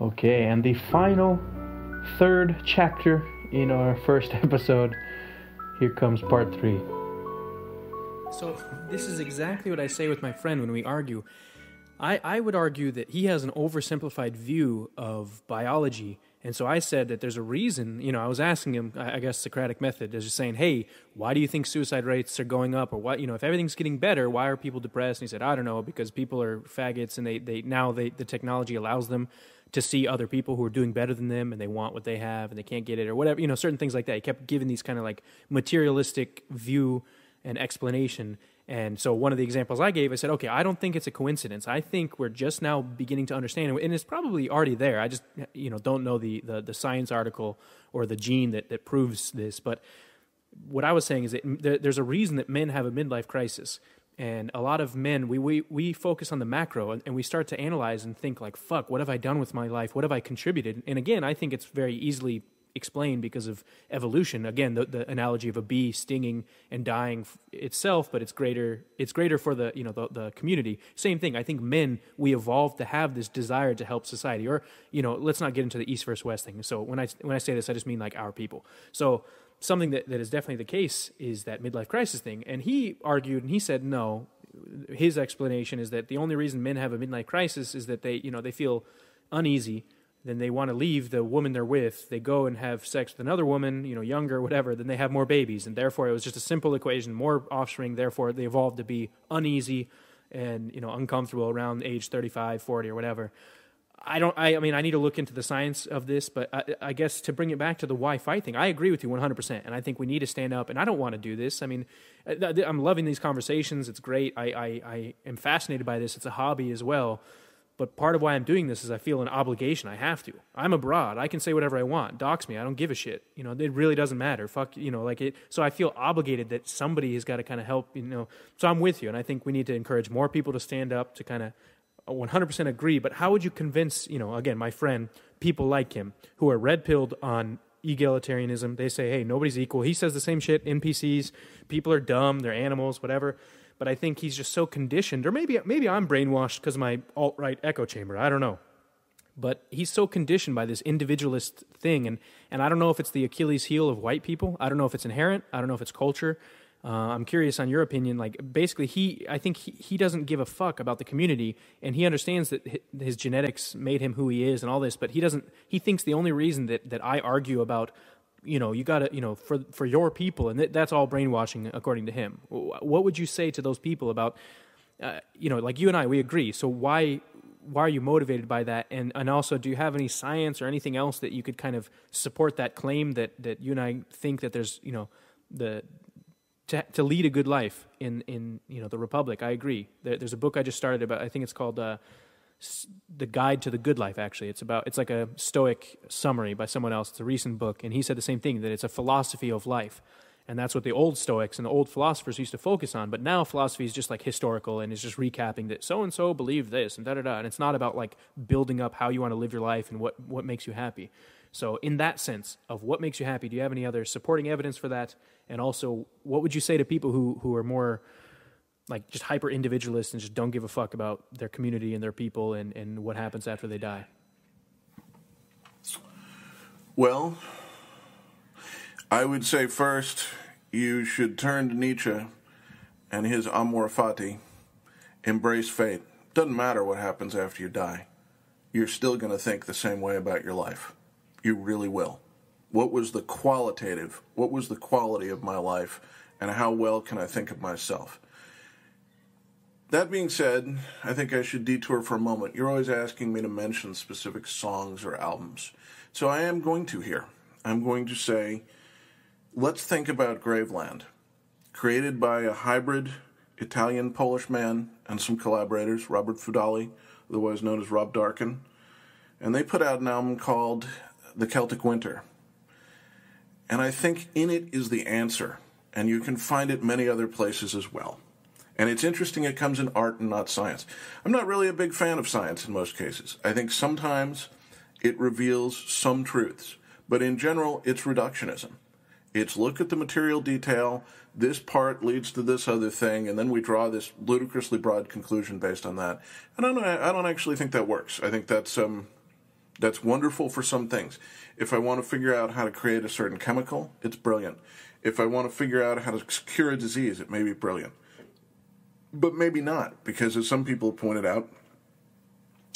Okay, and the final third chapter in our first episode. Here comes part 3. So this is exactly what I say with my friend when we argue. I would argue that he has an oversimplified view of biology. And so I said that there's a reason, I was asking him, I guess Socratic method, is just saying, hey, why do you think suicide rates are going up? Or what, if everything's getting better, why are people depressed? And he said, I don't know, because people are faggots and the technology allows them to see other people who are doing better than them and they want what they have and they can't get it or whatever, certain things like that. He kept giving these kind of like materialistic view and explanation. And so one of the examples I gave, I said, okay, I don't think it's a coincidence. I think we're just now beginning to understand, and it's probably already there. I just, don't know the science article or the gene that proves this. But what I was saying is that there's a reason that men have a midlife crisis. And a lot of men, we focus on the macro and we start to analyze and think like, fuck, what have I done with my life? What have I contributed? And again, I think it's very easily explained because of evolution. Again, the analogy of a bee stinging and dying itself, but it's greater for the community. Same thing. I think men, we evolved to have this desire to help society. Or let's not get into the East versus West thing. So when I say this, I just mean like our people. So something that is definitely the case is that midlife crisis thing. And he argued and he said no. His explanation is that the only reason men have a midlife crisis is that they feel uneasy. Then they want to leave the woman they're with. They go and have sex with another woman, younger, whatever. Then they have more babies. And therefore, it was just a simple equation, more offspring. Therefore, they evolved to be uneasy and, uncomfortable around age 35, 40, or whatever. I need to look into the science of this, but I guess to bring it back to the why fight thing, I agree with you 100%. And I think we need to stand up. And I don't want to do this. I mean, I'm loving these conversations. It's great. I am fascinated by this. It's a hobby as well. But part of why I'm doing this is I feel an obligation. I have to. I'm abroad. I can say whatever I want. Dox me. I don't give a shit. It really doesn't matter. Fuck, So I feel obligated that somebody has got to kind of help, So I'm with you. And I think we need to encourage more people to stand up to kind of 100% agree. But how would you convince, again, my friend, people like him who are red-pilled on egalitarianism? They say, hey, nobody's equal. He says the same shit. NPCs, people are dumb. They're animals, whatever. But I think he's just so conditioned, or maybe I'm brainwashed because of my alt-right echo chamber. I don't know. But he's so conditioned by this individualist thing, and I don't know if it's the Achilles heel of white people. I don't know if it's inherent. I don't know if it's culture. I'm curious on your opinion. Like, basically, I think he doesn't give a fuck about the community, and he understands that his genetics made him who he is and all this, but he thinks the only reason that I argue about you got to, for your people, and that's all brainwashing according to him. What would you say to those people about, like you and I, we agree. So why are you motivated by that? And also, do you have any science or anything else that you could kind of support that claim that you and I think that there's, to lead a good life in the Republic? I agree. There's a book I just started about, I think it's called The Guide to the Good Life, actually. It's like a Stoic summary by someone else. It's a recent book, and he said the same thing, that it's a philosophy of life. And that's what the old Stoics and the old philosophers used to focus on. But now philosophy is just like historical, and it's just recapping that so-and-so believed this, and da-da-da. And it's not about like building up how you want to live your life and what makes you happy. So in that sense of what makes you happy, do you have any other supporting evidence for that? And also, what would you say to people who are more like just hyper individualists and just don't give a fuck about their community and their people and what happens after they die? Well, I would say first you should turn to Nietzsche and his amor fati, embrace fate. Doesn't matter what happens after you die. You're still going to think the same way about your life. You really will. What was the quality of my life, and how well can I think of myself? That being said, I think I should detour for a moment. You're always asking me to mention specific songs or albums. So I am going to here. I'm going to say, let's think about Graveland, created by a hybrid Italian-Polish man and some collaborators, Robert Fudali, otherwise known as Rob Darkin. And they put out an album called The Celtic Winter. And I think in it is the answer. And you can find it many other places as well. And it's interesting it comes in art and not science. I'm not really a big fan of science in most cases. I think sometimes it reveals some truths. But in general, it's reductionism. It's look at the material detail, this part leads to this other thing, and then we draw this ludicrously broad conclusion based on that. And I don't actually think that works. I think that's That's wonderful for some things. If I want to figure out how to create a certain chemical, it's brilliant. If I want to figure out how to cure a disease, it may be brilliant. But maybe not, because as some people have pointed out,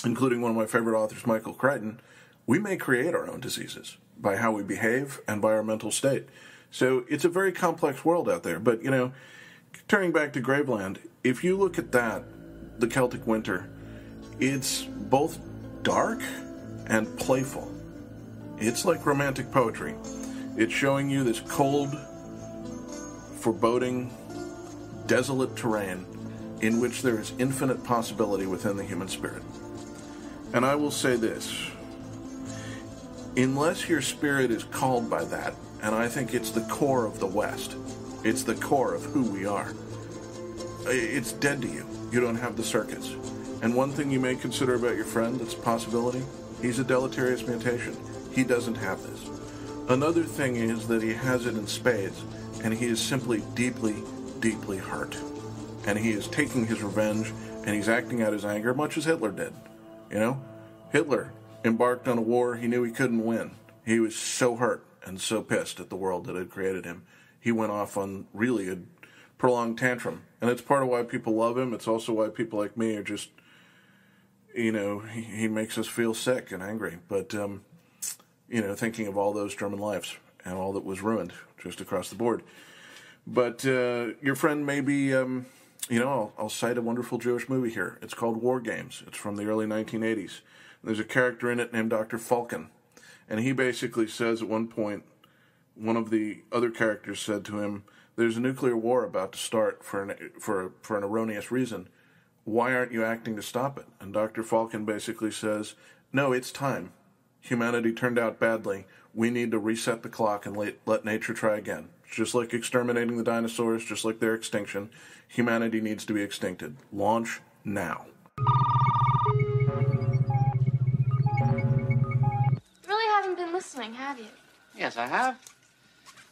including one of my favorite authors, Michael Crichton, we may create our own diseases by how we behave and by our mental state. So it's a very complex world out there. But, turning back to Graveland, if you look at that, the Celtic Winter, it's both dark and playful. It's like romantic poetry. It's showing you this cold, foreboding, desolate terrain in which there is infinite possibility within the human spirit. And I will say this, unless your spirit is called by that, and I think it's the core of the West, it's the core of who we are, it's dead to you. You don't have the circuits. And one thing you may consider about your friend that's a possibility, he's a deleterious mutation. He doesn't have this. Another thing is that he has it in spades, and he is simply deeply, deeply hurt. And he is taking his revenge, and he's acting out his anger, much as Hitler did. Hitler embarked on a war he knew he couldn't win. He was so hurt and so pissed at the world that had created him. He went off on really a prolonged tantrum. And it's part of why people love him. It's also why people like me are just, he makes us feel sick and angry. But, thinking of all those German lives and all that was ruined just across the board. But your friend may be, I'll cite a wonderful Jewish movie here. It's called War Games. It's from the early 1980s. There's a character in it named Dr. Falcon. And he basically says at one point, one of the other characters said to him, there's a nuclear war about to start for an erroneous reason. Why aren't you acting to stop it? And Dr. Falcon basically says, no, it's time. Humanity turned out badly. We need to reset the clock and let nature try again. It's just like exterminating the dinosaurs, just like their extinction. Humanity needs to be extincted. Launch now. Really haven't been listening, have you? Yes, I have.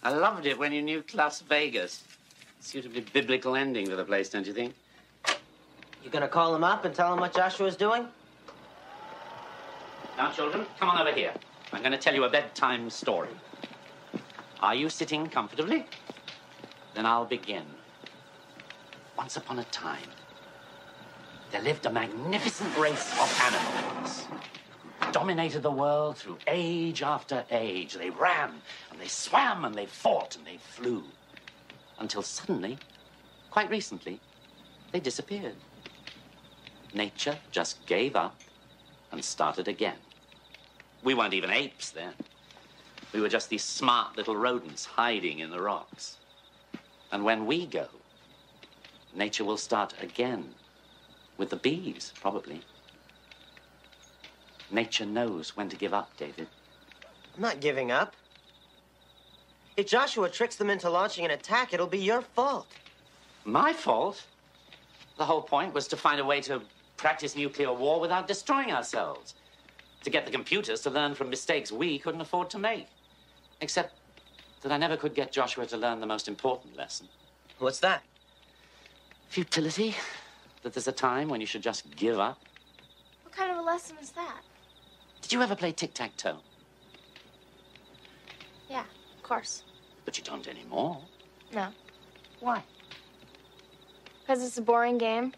I loved it when you knew Las Vegas. Suitably biblical ending to the place, don't you think? You gonna call him up and tell him what Joshua's doing? Now, children, come on over here. I'm going to tell you a bedtime story. Are you sitting comfortably? Then I'll begin. Once upon a time, there lived a magnificent race of animals. Dominated the world through age after age. They ran, and they swam, and they fought, and they flew. Until suddenly, quite recently, they disappeared. Nature just gave up and started again. We weren't even apes then. We were just these smart little rodents hiding in the rocks. And when we go, nature will start again. With the bees, probably. Nature knows when to give up, David. I'm not giving up. If Joshua tricks them into launching an attack, it'll be your fault. My fault? The whole point was to find a way to practice nuclear war without destroying ourselves. To get the computers to learn from mistakes we couldn't afford to make. Except that I never could get Joshua to learn the most important lesson. What's that? Futility. That there's a time when you should just give up. What kind of a lesson is that? Did you ever play tic-tac-toe? Yeah, of course. But you don't anymore. No. Why? Because it's a boring game.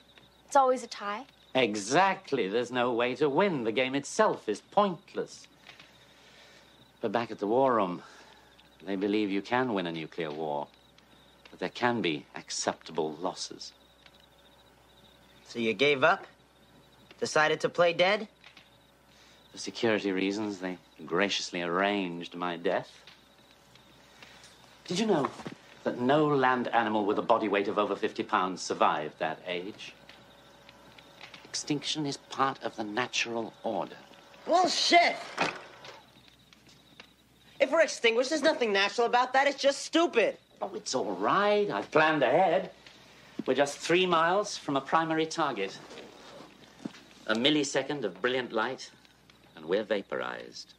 It's always a tie. Exactly. There's no way to win. The game itself is pointless. But back at the war room, they believe you can win a nuclear war. But there can be acceptable losses. So you gave up? Decided to play dead? For security reasons, they graciously arranged my death. Did you know that no land animal with a body weight of over 50 pounds survived that age? Extinction is part of the natural order. Well, shit! If we're extinguished, there's nothing natural about that. It's just stupid. Oh, it's all right. I've planned ahead. We're just 3 miles from a primary target. A millisecond of brilliant light, and we're vaporized.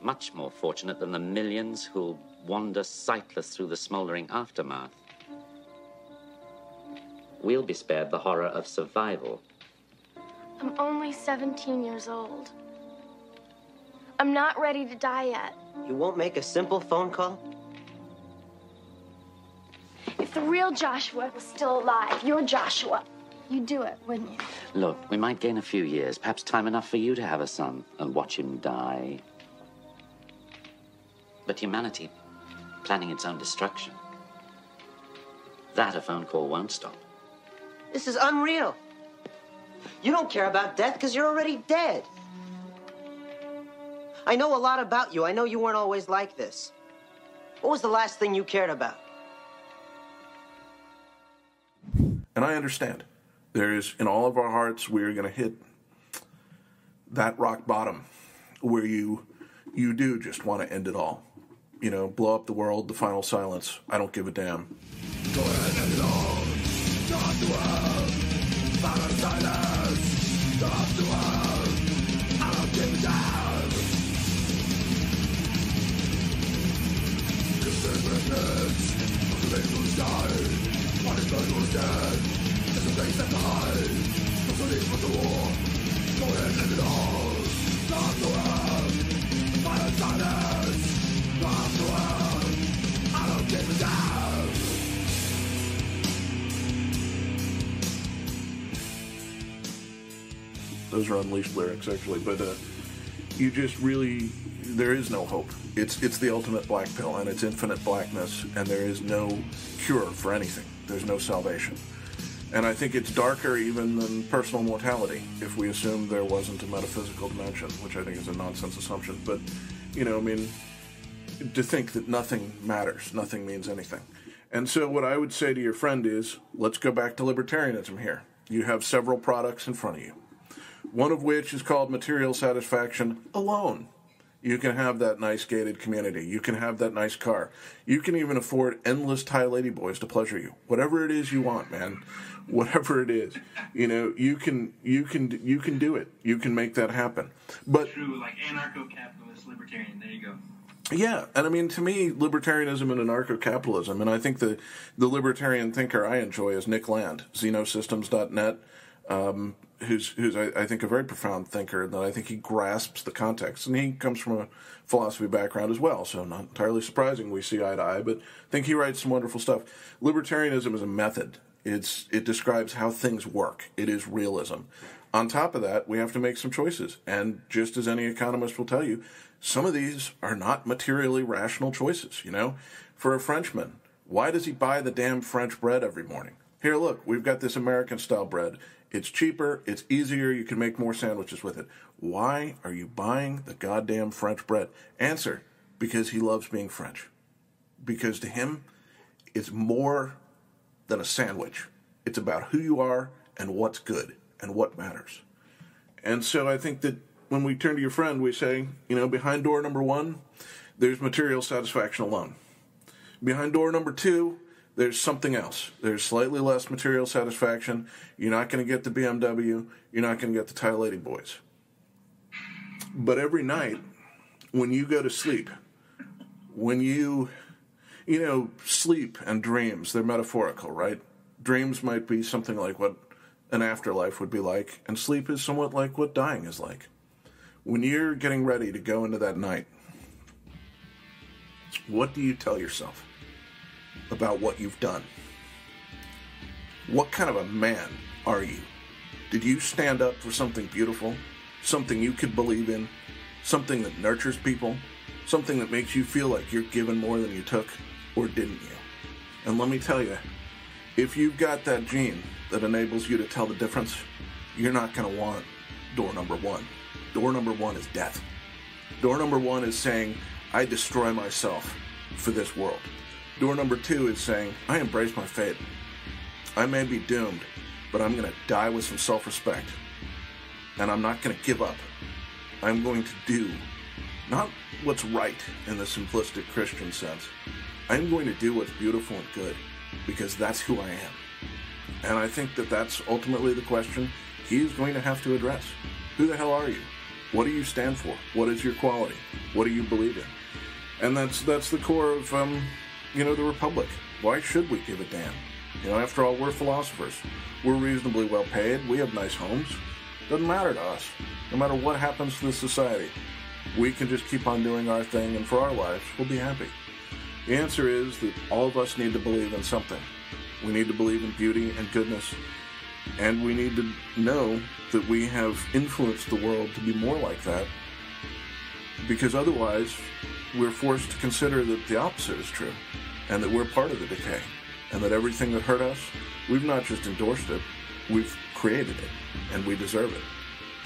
Much more fortunate than the millions who'll wander sightless through the smoldering aftermath. We'll be spared the horror of survival. I'm only 17 years old. I'm not ready to die yet. You won't make a simple phone call? If the real Joshua was still alive, your Joshua, you'd do it, wouldn't you? Look, we might gain a few years, perhaps time enough for you to have a son and watch him die. But humanity planning its own destruction, that a phone call won't stop. This is unreal. You don't care about death because you're already dead. I know a lot about you. I know you weren't always like this. What was the last thing you cared about? And I understand. There is, in all of our hearts, we're going to hit that rock bottom where you do just want to end it all. You know, blow up the world, the final silence. I don't give a damn. Go ahead and end it all. Stop the world. Final silence. Stop the world. I don't give a damn. Just take refuge from the blue sky. What is blood was dead? Just a place left behind. No police for the war. Go ahead and end it all. Stop the world. Final silence. Stop the world. I don't give a damn. Those are Unleashed lyrics, actually, but you just really, there is no hope. It's the ultimate black pill, and it's infinite blackness, and there is no cure for anything. There's no salvation. And I think it's darker even than personal mortality, if we assume there wasn't a metaphysical dimension, which I think is a nonsense assumption. But, you know, I mean, to think that nothing matters, nothing means anything. And so what I would say to your friend is, let's go back to libertarianism here. You have several products in front of you, one of which is called material satisfaction alone. You can have that nice gated community. You can have that nice car. You can even afford endless Thai ladyboys to pleasure you. Whatever it is you want, man. Whatever it is, you know, you can do it. You can make that happen. But true, like anarcho-capitalist libertarian. There you go. Yeah, and I mean, to me, libertarianism and anarcho-capitalism, and I think the libertarian thinker I enjoy is Nick Land, xenosystems.net, who's I think a very profound thinker, and that I think he grasps the context, and he comes from a philosophy background as well, so not entirely surprising we see eye to eye, but I think he writes some wonderful stuff. Libertarianism is a method. It describes how things work. It is realism. On top of that, we have to make some choices, and just as any economist will tell you, some of these are not materially rational choices, you know? For a Frenchman, why does he buy the damn French bread every morning? Here, look, we've got this American-style bread. It's cheaper, it's easier, you can make more sandwiches with it. Why are you buying the goddamn French bread? Answer, because he loves being French. Because to him, it's more than a sandwich. It's about who you are and what's good and what matters. And so I think that when we turn to your friend, we say, you know, behind door number 1, there's material satisfaction alone. Behind door number 2, there's something else. There's slightly less material satisfaction. You're not going to get the BMW. You're not going to get the Thai lady boys. But every night, when you go to sleep, when you sleep and dreams, they're metaphorical, right? Dreams might be something like what an afterlife would be like, and sleep is somewhat like what dying is like. When you're getting ready to go into that night, what do you tell yourself about what you've done? What kind of a man are you? Did you stand up for something beautiful, something you could believe in, something that nurtures people, something that makes you feel like you're given more than you took, or didn't you? And let me tell you, if you've got that gene that enables you to tell the difference, you're not going to want door number 1. Door number 1 is death. Door number 1 is saying, I destroy myself for this world. Door number 2 is saying, I embrace my fate. I may be doomed, but I'm going to die with some self-respect. And I'm not going to give up. I'm going to do not what's right in the simplistic Christian sense. I'm going to do what's beautiful and good, because that's who I am. And I think that that's ultimately the question he's going to have to address. Who the hell are you? What do you stand for? What is your quality? What do you believe in? And that's the core of, the Republic. Why should we give a damn? You know, after all, we're philosophers. We're reasonably well paid. We have nice homes. Doesn't matter to us. No matter what happens to the society. we can just keep on doing our thing, and for our lives, we'll be happy. The answer is that all of us need to believe in something. We need to believe in beauty and goodness, and we need to know that we have influenced the world to be more like that, because otherwise we're forced to consider that the opposite is true, and that we're part of the decay, and that everything that hurt us, we've not just endorsed it, we've created it, and we deserve it.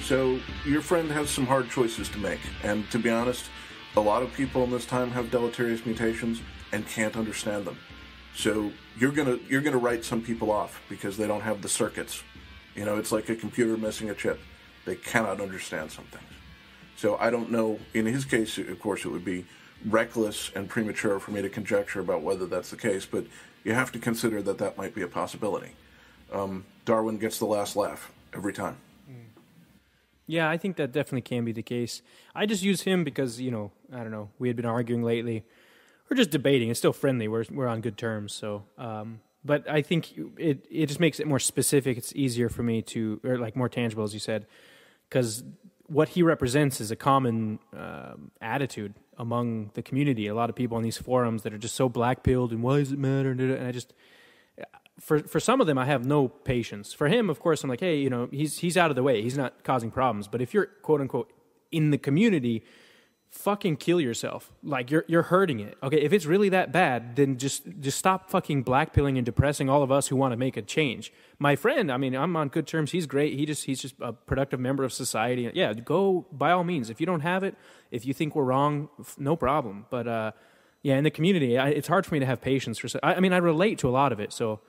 So your friend has some hard choices to make, and to be honest, a lot of people in this time have deleterious mutations and can't understand them. So you're gonna write some people off because they don't have the circuits. You know, it's like a computer missing a chip. They cannot understand some things. So I don't know. In his case, of course, it would be reckless and premature for me to conjecture about whether that's the case, but you have to consider that that might be a possibility. Darwin gets the last laugh every time. Yeah, I think that definitely can be the case. I just use him because, I don't know, we had been arguing lately. We're just debating. It's still friendly. We're on good terms. So, but I think it just makes it more specific. It's easier for me to, or like more tangible, as you said, because what he represents is a common attitude among the community. A lot of people on these forums that are just so black-pilled and why does it matter? And I just, for some of them, I have no patience. For him, of course, I'm like, hey, he's out of the way. He's not causing problems. But if you're quote unquote in the community, fucking kill yourself. Like you're hurting it. Okay, if it's really that bad, then just stop fucking blackpilling and depressing all of us who want to make a change. My friend, I mean, I'm on good terms. He's great. He's just a productive member of society. Yeah, go by all means. If you don't have it, if you think we're wrong, no problem. But yeah, in the community, it's hard for me to have patience for. I mean, I relate to a lot of it, so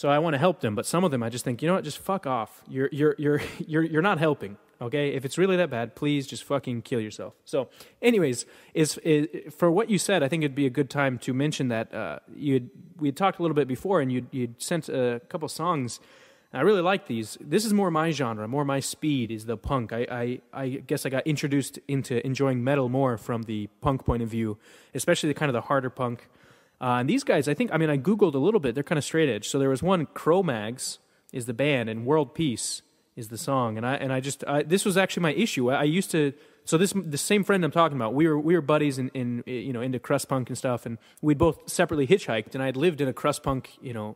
I want to help them. But some of them, I just think, you know what? Just fuck off. You're not helping. Okay, if it's really that bad, please just fucking kill yourself. So, anyways, for what you said, I think it'd be a good time to mention that we had talked a little bit before, and you'd sent a couple songs. I really like these. This is more my genre, more my speed is the punk. I guess I got introduced into enjoying metal more from the punk point of view, especially the kind of the harder punk. And these guys, I Googled a little bit. They're kind of straight edge. So there was one, Cro-Mags is the band, and World Peace is the song, and this was actually my issue. I used to, so the same friend I'm talking about, we were buddies in into crust punk and stuff, and we'd both separately hitchhiked, and I'd lived in a crust punk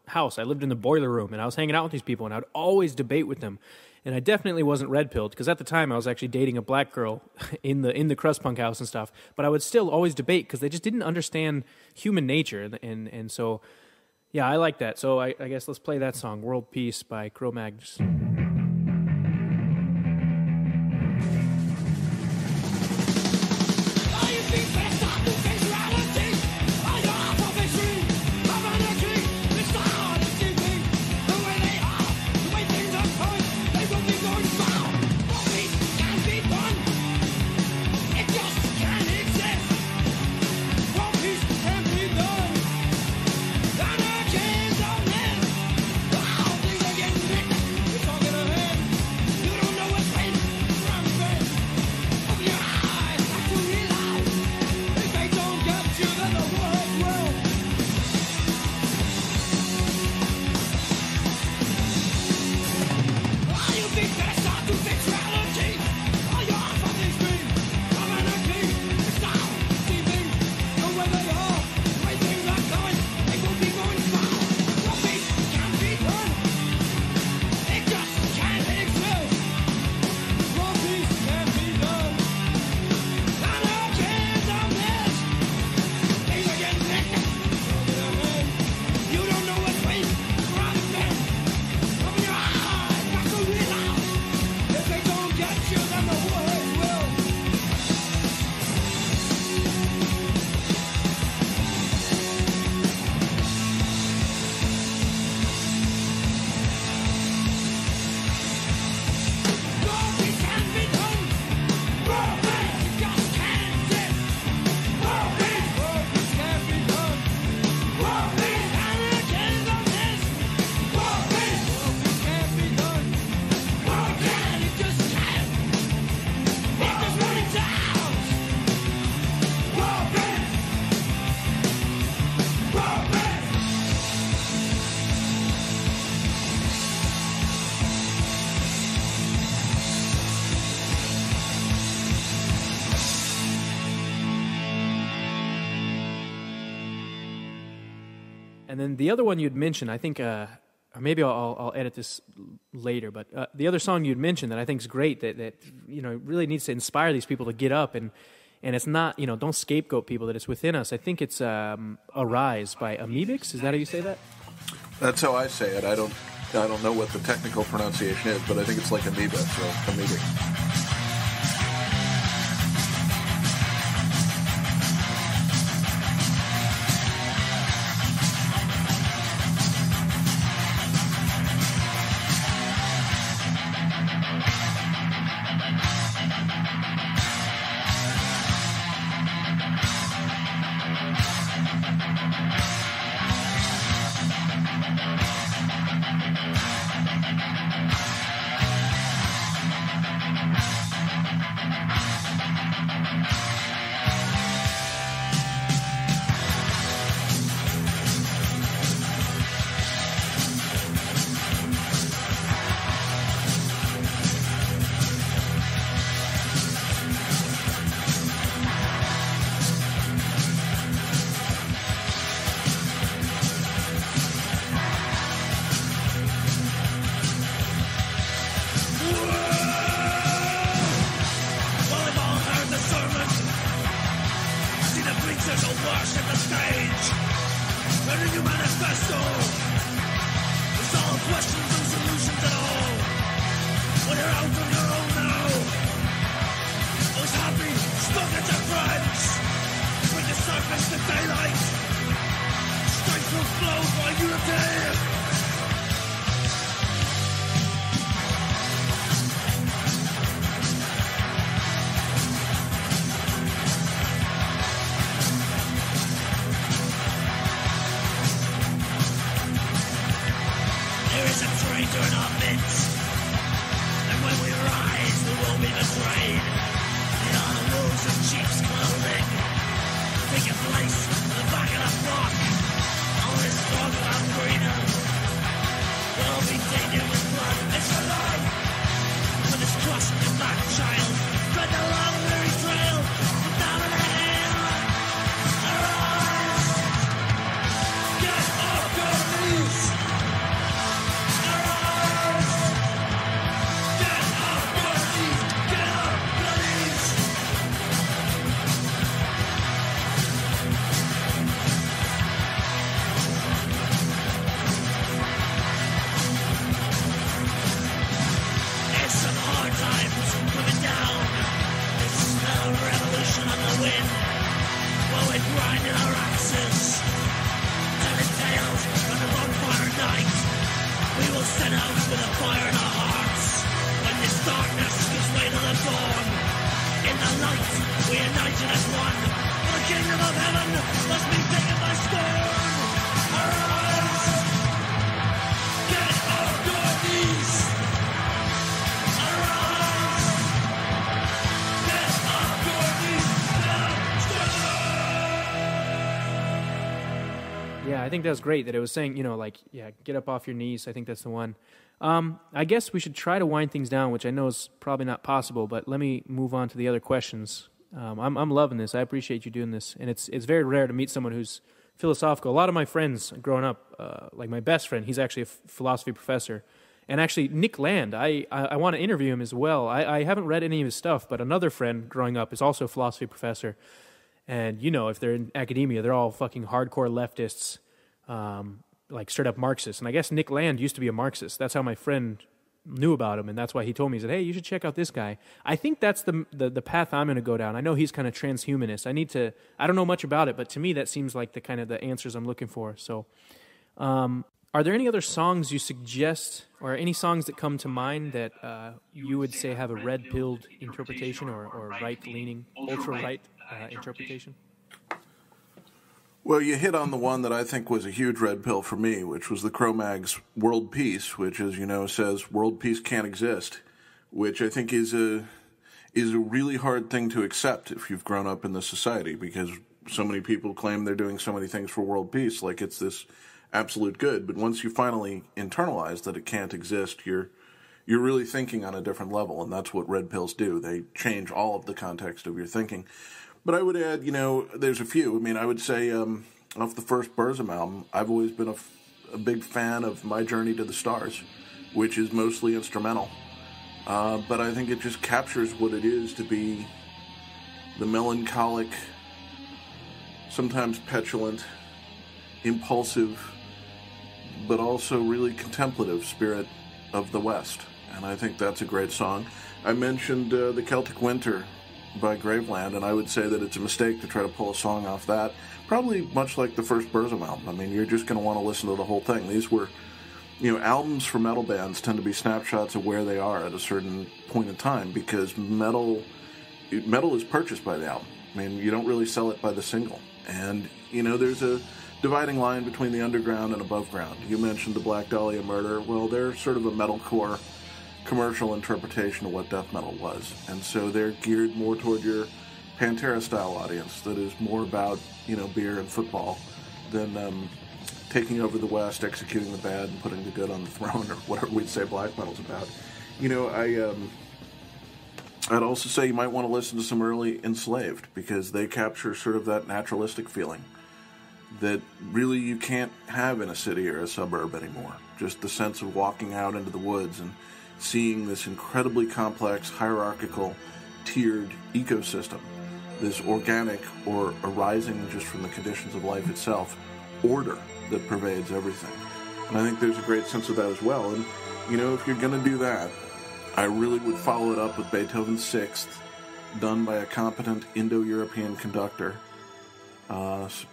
house. I lived in the boiler room, and I was hanging out with these people, and I'd always debate with them, and I definitely wasn't red pilled because at the time I was actually dating a black girl in the crust punk house and stuff, but I would still always debate because they just didn't understand human nature, and so yeah, I like that. So I guess let's play that song, World Peace by Cro-Mags. Talking And then the other one you'd mentioned, I think, or maybe I'll edit this later, but the other song you'd mentioned that I think is great, that really needs to inspire these people to get up, and it's not, don't scapegoat people, that it's within us. I think it's Arise by Amebix. Is that how you say that? That's how I say it. I don't know what the technical pronunciation is, but I think it's like amoeba, so Amebix. I think that was great that it was saying, get up off your knees. I think that's the one. I guess we should try to wind things down, which I know is probably not possible, but let me move on to the other questions. I'm loving this. I appreciate you doing this. And it's very rare to meet someone who's philosophical. A lot of my friends growing up, like my best friend, he's actually a philosophy professor. And actually, Nick Land, I want to interview him as well. I haven't read any of his stuff, but another friend growing up is also a philosophy professor. And, if they're in academia, they're all fucking hardcore leftists. Like straight up Marxist. And I guess Nick Land used to be a Marxist. That's how my friend knew about him, and that's why he told me, he said, hey, you should check out this guy. I think that's the path I'm going to go down. I know he's kind of transhumanist. I don't know much about it, but to me that seems like the kind of the answers I'm looking for. So are there any other songs you suggest, or any songs that come to mind that you would say have a red-pilled interpretation or right-leaning, ultra-right interpretation? Well, you hit on the one that I think was a huge red pill for me, which was the Cro-Mag's World Peace, which, as you know, says world peace can't exist, which I think is a really hard thing to accept if you've grown up in this society, because so many people claim they're doing so many things for world peace, like it's this absolute good. But once you finally internalize that it can't exist, you're really thinking on a different level, and that's what red pills do. They change all of the context of your thinking. But I would add, there's a few. I mean, I would say off the first Burzum album, I've always been a big fan of My Journey to the Stars, which is mostly instrumental. But I think it just captures what it is to be the melancholic, sometimes petulant, impulsive, but also really contemplative spirit of the West. And I think that's a great song. I mentioned The Celtic Winter by Graveland, and I would say that it's a mistake to try to pull a song off that. Probably much like the first Burzum album. I mean, you're just going to want to listen to the whole thing. These were, albums for metal bands tend to be snapshots of where they are at a certain point in time, because metal is purchased by the album. I mean, you don't really sell it by the single. And, there's a dividing line between the underground and above ground. You mentioned the Black Dahlia Murder. Well, they're sort of a metalcore commercial interpretation of what death metal was. And so they're geared more toward your Pantera-style audience that is more about, beer and football than taking over the West, executing the bad, and putting the good on the throne, or whatever we'd say black metal's about. I'd also say you might want to listen to some early Enslaved, because they capture sort of that naturalistic feeling that really you can't have in a city or a suburb anymore. Just the sense of walking out into the woods and seeing this incredibly complex, hierarchical, tiered ecosystem, this organic or arising just from the conditions of life itself, order that pervades everything. And I think there's a great sense of that as well. And, if you're going to do that, I really would follow it up with Beethoven's Sixth, done by a competent Indo-European conductor,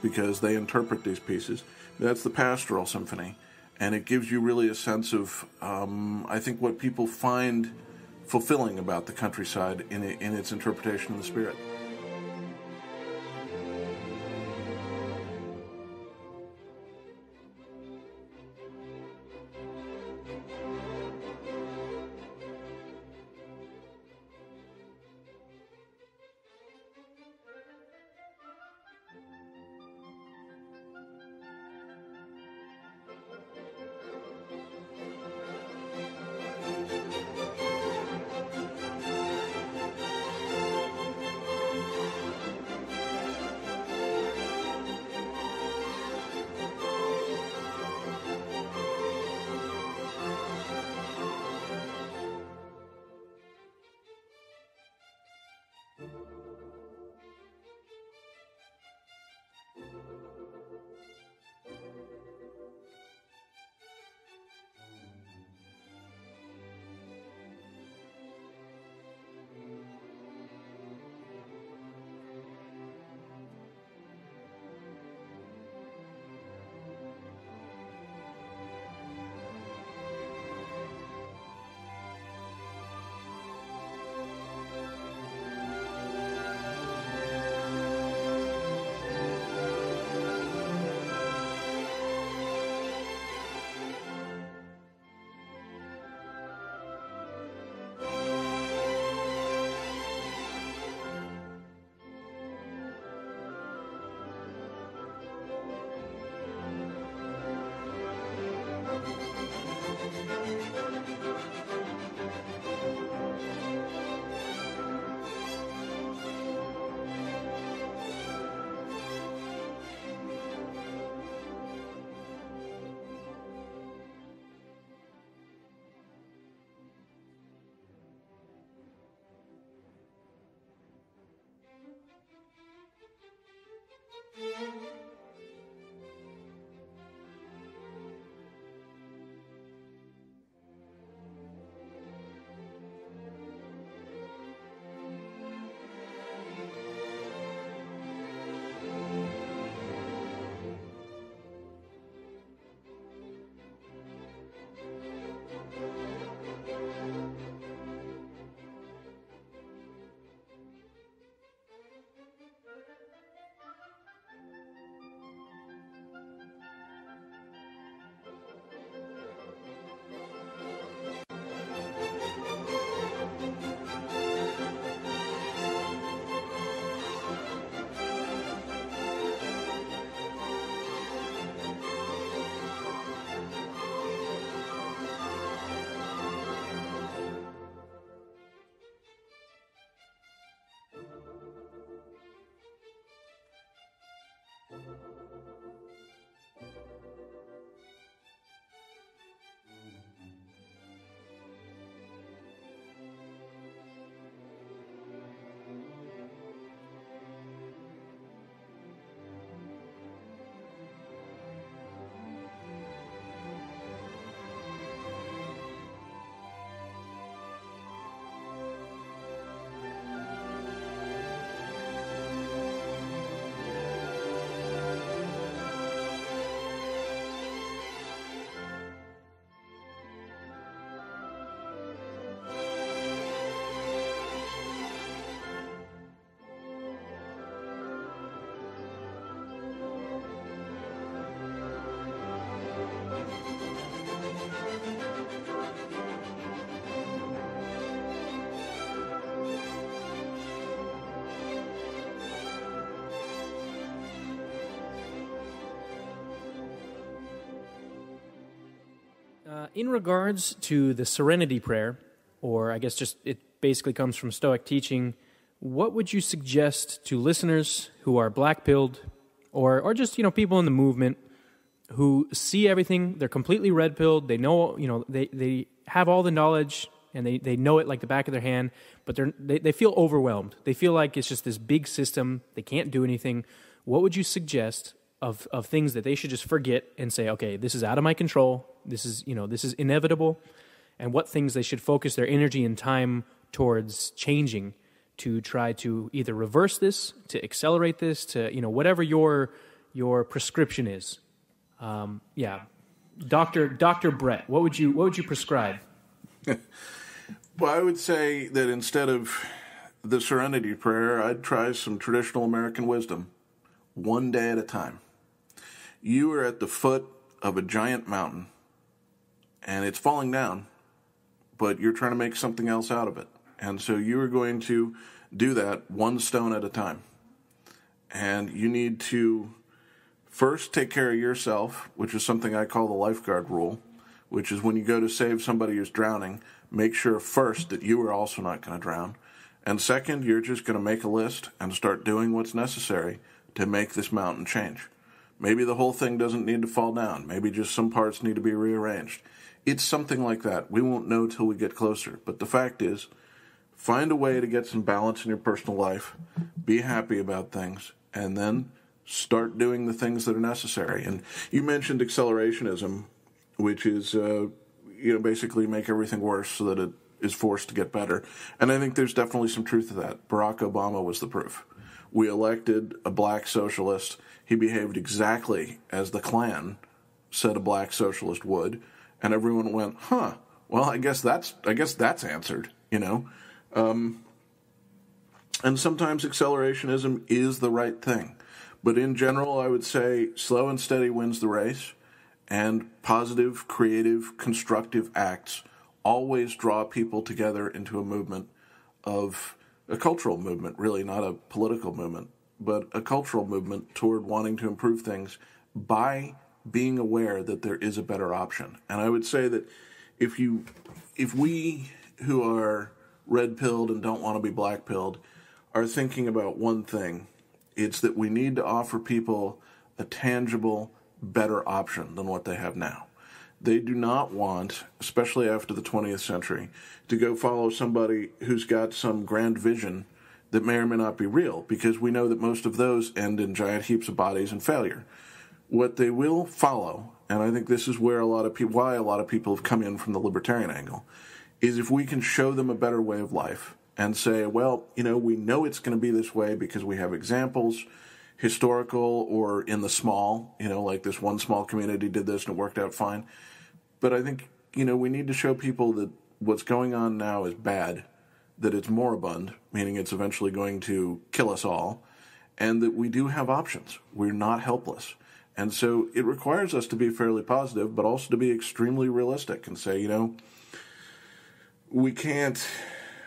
because they interpret these pieces. That's the Pastoral Symphony. And it gives you really a sense of, I think, what people find fulfilling about the countryside in its interpretation of the spirit. in regards to the Serenity Prayer, or I guess just it basically comes from Stoic teaching, what would you suggest to listeners who are black-pilled or just, people in the movement who see everything, they're completely red-pilled, they know, they have all the knowledge and they know it like the back of their hand, but they feel overwhelmed. They feel like it's just this big system, they can't do anything. What would you suggest of things that they should just forget and say, okay, this is out of my control, this is inevitable, and what things they should focus their energy and time towards changing to try to either reverse this, to accelerate this, to, whatever your prescription is. Dr. Brett, what would you prescribe? Well, I would say that instead of the Serenity Prayer, I'd try some traditional American wisdom, one day at a time. You are at the foot of a giant mountain, and it's falling down, but you're trying to make something else out of it. And so you are going to do that one stone at a time. And you need to first take care of yourself, which is something I call the lifeguard rule, which is when you go to save somebody who's drowning, make sure first that you are also not going to drown. And second, you're just going to make a list and start doing what's necessary to make this mountain change. Maybe the whole thing doesn't need to fall down. Maybe just some parts need to be rearranged. It's something like that. We won't know till we get closer. But the fact is, find a way to get some balance in your personal life, be happy about things, and then start doing the things that are necessary. And you mentioned accelerationism, which is, basically make everything worse so that it is forced to get better. And I think there's definitely some truth to that. Barack Obama was the proof. We elected a black socialist. He behaved exactly as the Klan said a black socialist would. And everyone went, well, I guess that's answered, And sometimes accelerationism is the right thing. But in general, I would say slow and steady wins the race, and positive, creative, constructive acts always draw people together into a movement of a cultural movement, really not a political movement, but a cultural movement toward wanting to improve things by being aware that there is a better option. And I would say that if we who are red-pilled and don't want to be black-pilled are thinking about one thing, it's that we need to offer people a tangible, better option than what they have now. They do not want, especially after the 20th century, to go follow somebody who's got some grand vision that may or may not be real, because we know that most of those end in giant heaps of bodies and failure. What they will follow, and I think this is where why a lot of people have come in from the libertarian angle, is if we can show them a better way of life and say, well, we know it's going to be this way because we have examples, historical or in the small, like this one small community did this and it worked out fine. But I think, we need to show people that what's going on now is bad, that it's moribund, meaning it's eventually going to kill us all, and that we do have options. We're not helpless. And so it requires us to be fairly positive, but also to be extremely realistic and say, we can't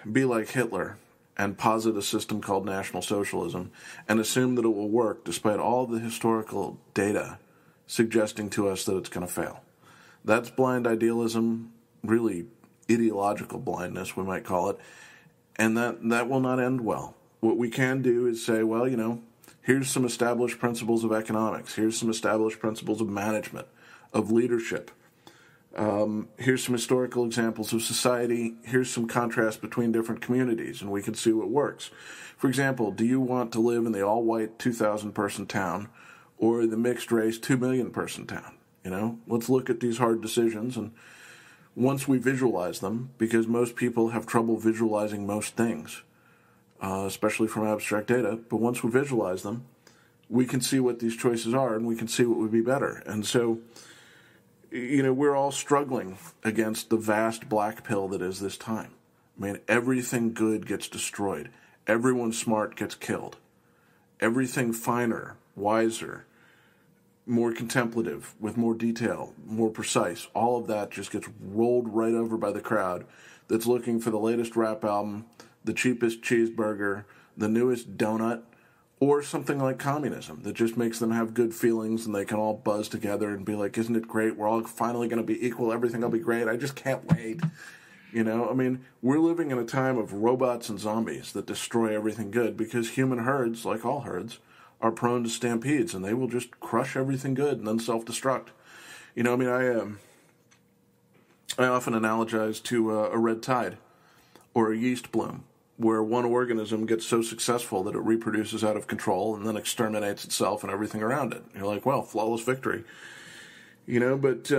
be like Hitler and posit a system called National Socialism and assume that it will work despite all the historical data suggesting to us that it's going to fail. That's blind idealism, really ideological blindness, we might call it, and that will not end well. What we can do is say, well, here's some established principles of economics, here's some established principles of management, of leadership, here's some historical examples of society, here's some contrast between different communities, and we can see what works. For example, do you want to live in the all-white 2,000-person town or the mixed-race 2-million-person town? Let's look at these hard decisions, and once we visualize them, because most people have trouble visualizing most things, especially from abstract data, but once we visualize them, we can see what these choices are, and we can see what would be better. And so, we're all struggling against the vast black pill that is this time. Everything good gets destroyed. Everyone smart gets killed. Everything finer, wiser, more contemplative, with more detail, more precise, all of that just gets rolled right over by the crowd that's looking for the latest rap album, the cheapest cheeseburger, the newest donut, or something like communism that just makes them have good feelings and they can all buzz together and be like, isn't it great? We're all finally going to be equal. Everything will be great. I just can't wait. You know, I mean, we're living in a time of robots and zombies that destroy everything good because human herds, like all herds, are prone to stampedes and they will just crush everything good and then self-destruct. You know, I mean, I often analogize to a red tide or a yeast bloom, where one organism gets so successful that it reproduces out of control and then exterminates itself and everything around it. You're like, well, flawless victory. You know, but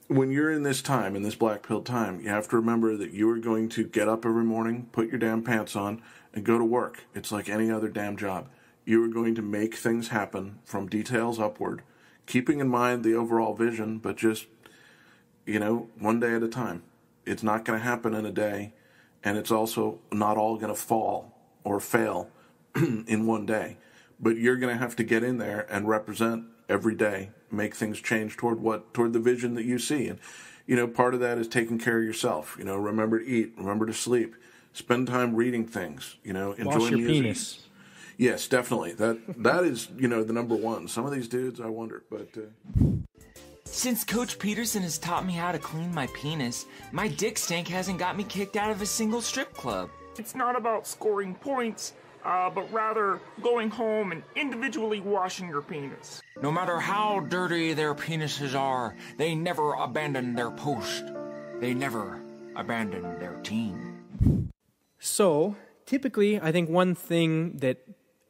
when you're in this time, in this black-pilled time, you have to remember that you are going to get up every morning, put your damn pants on, and go to work. It's like any other damn job. You are going to make things happen from details upward, keeping in mind the overall vision, but just, you know, one day at a time. It's not going to happen in a day. And it's also not all going to fall or fail in one day. But you're going to have to get in there and represent every day, make things change toward the vision that you see. And, you know, part of that is taking care of yourself. You know, remember to eat, remember to sleep, spend time reading things, you know, enjoy Wash your music. penis. Yes, definitely. That is, you know, the number one. Some of these dudes, I wonder, but... Since Coach Peterson has taught me how to clean my penis, my dick stank hasn't got me kicked out of a single strip club. It's not about scoring points, but rather going home and individually washing your penis. No matter how dirty their penises are, they never abandon their post. They never abandon their team. So, typically, I think one thing that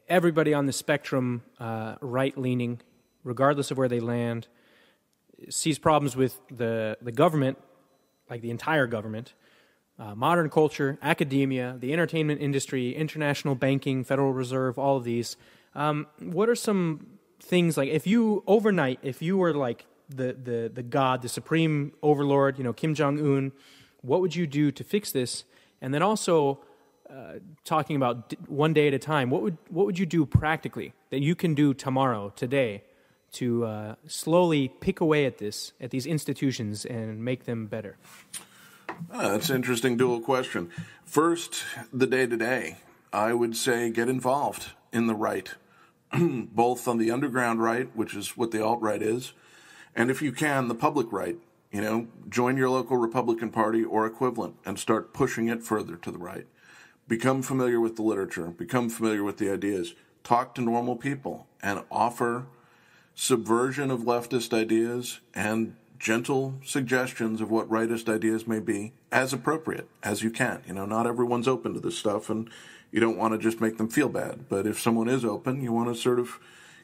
everybody on the spectrum, right-leaning, regardless of where they land, sees problems with the government, like the entire government, modern culture, academia, the entertainment industry, international banking, Federal Reserve, all of these. What are some things, like, if you were like the god, the supreme overlord, you know, Kim Jong-un, what would you do to fix this? And then also, talking about one day at a time, what would you do practically that you can do tomorrow, today, to slowly pick away at these institutions and make them better? That's an interesting dual question. First, the day-to-day. I would say get involved in the right, both on the underground right, which is what the alt-right is, and if you can, the public right. You know, join your local Republican Party or equivalent and start pushing it further to the right. Become familiar with the literature. Become familiar with the ideas. Talk to normal people and offer subversion of leftist ideas and gentle suggestions of what rightist ideas may be as appropriate as you can. You know, not everyone's open to this stuff, and you don't want to just make them feel bad. But if someone is open, you want to sort of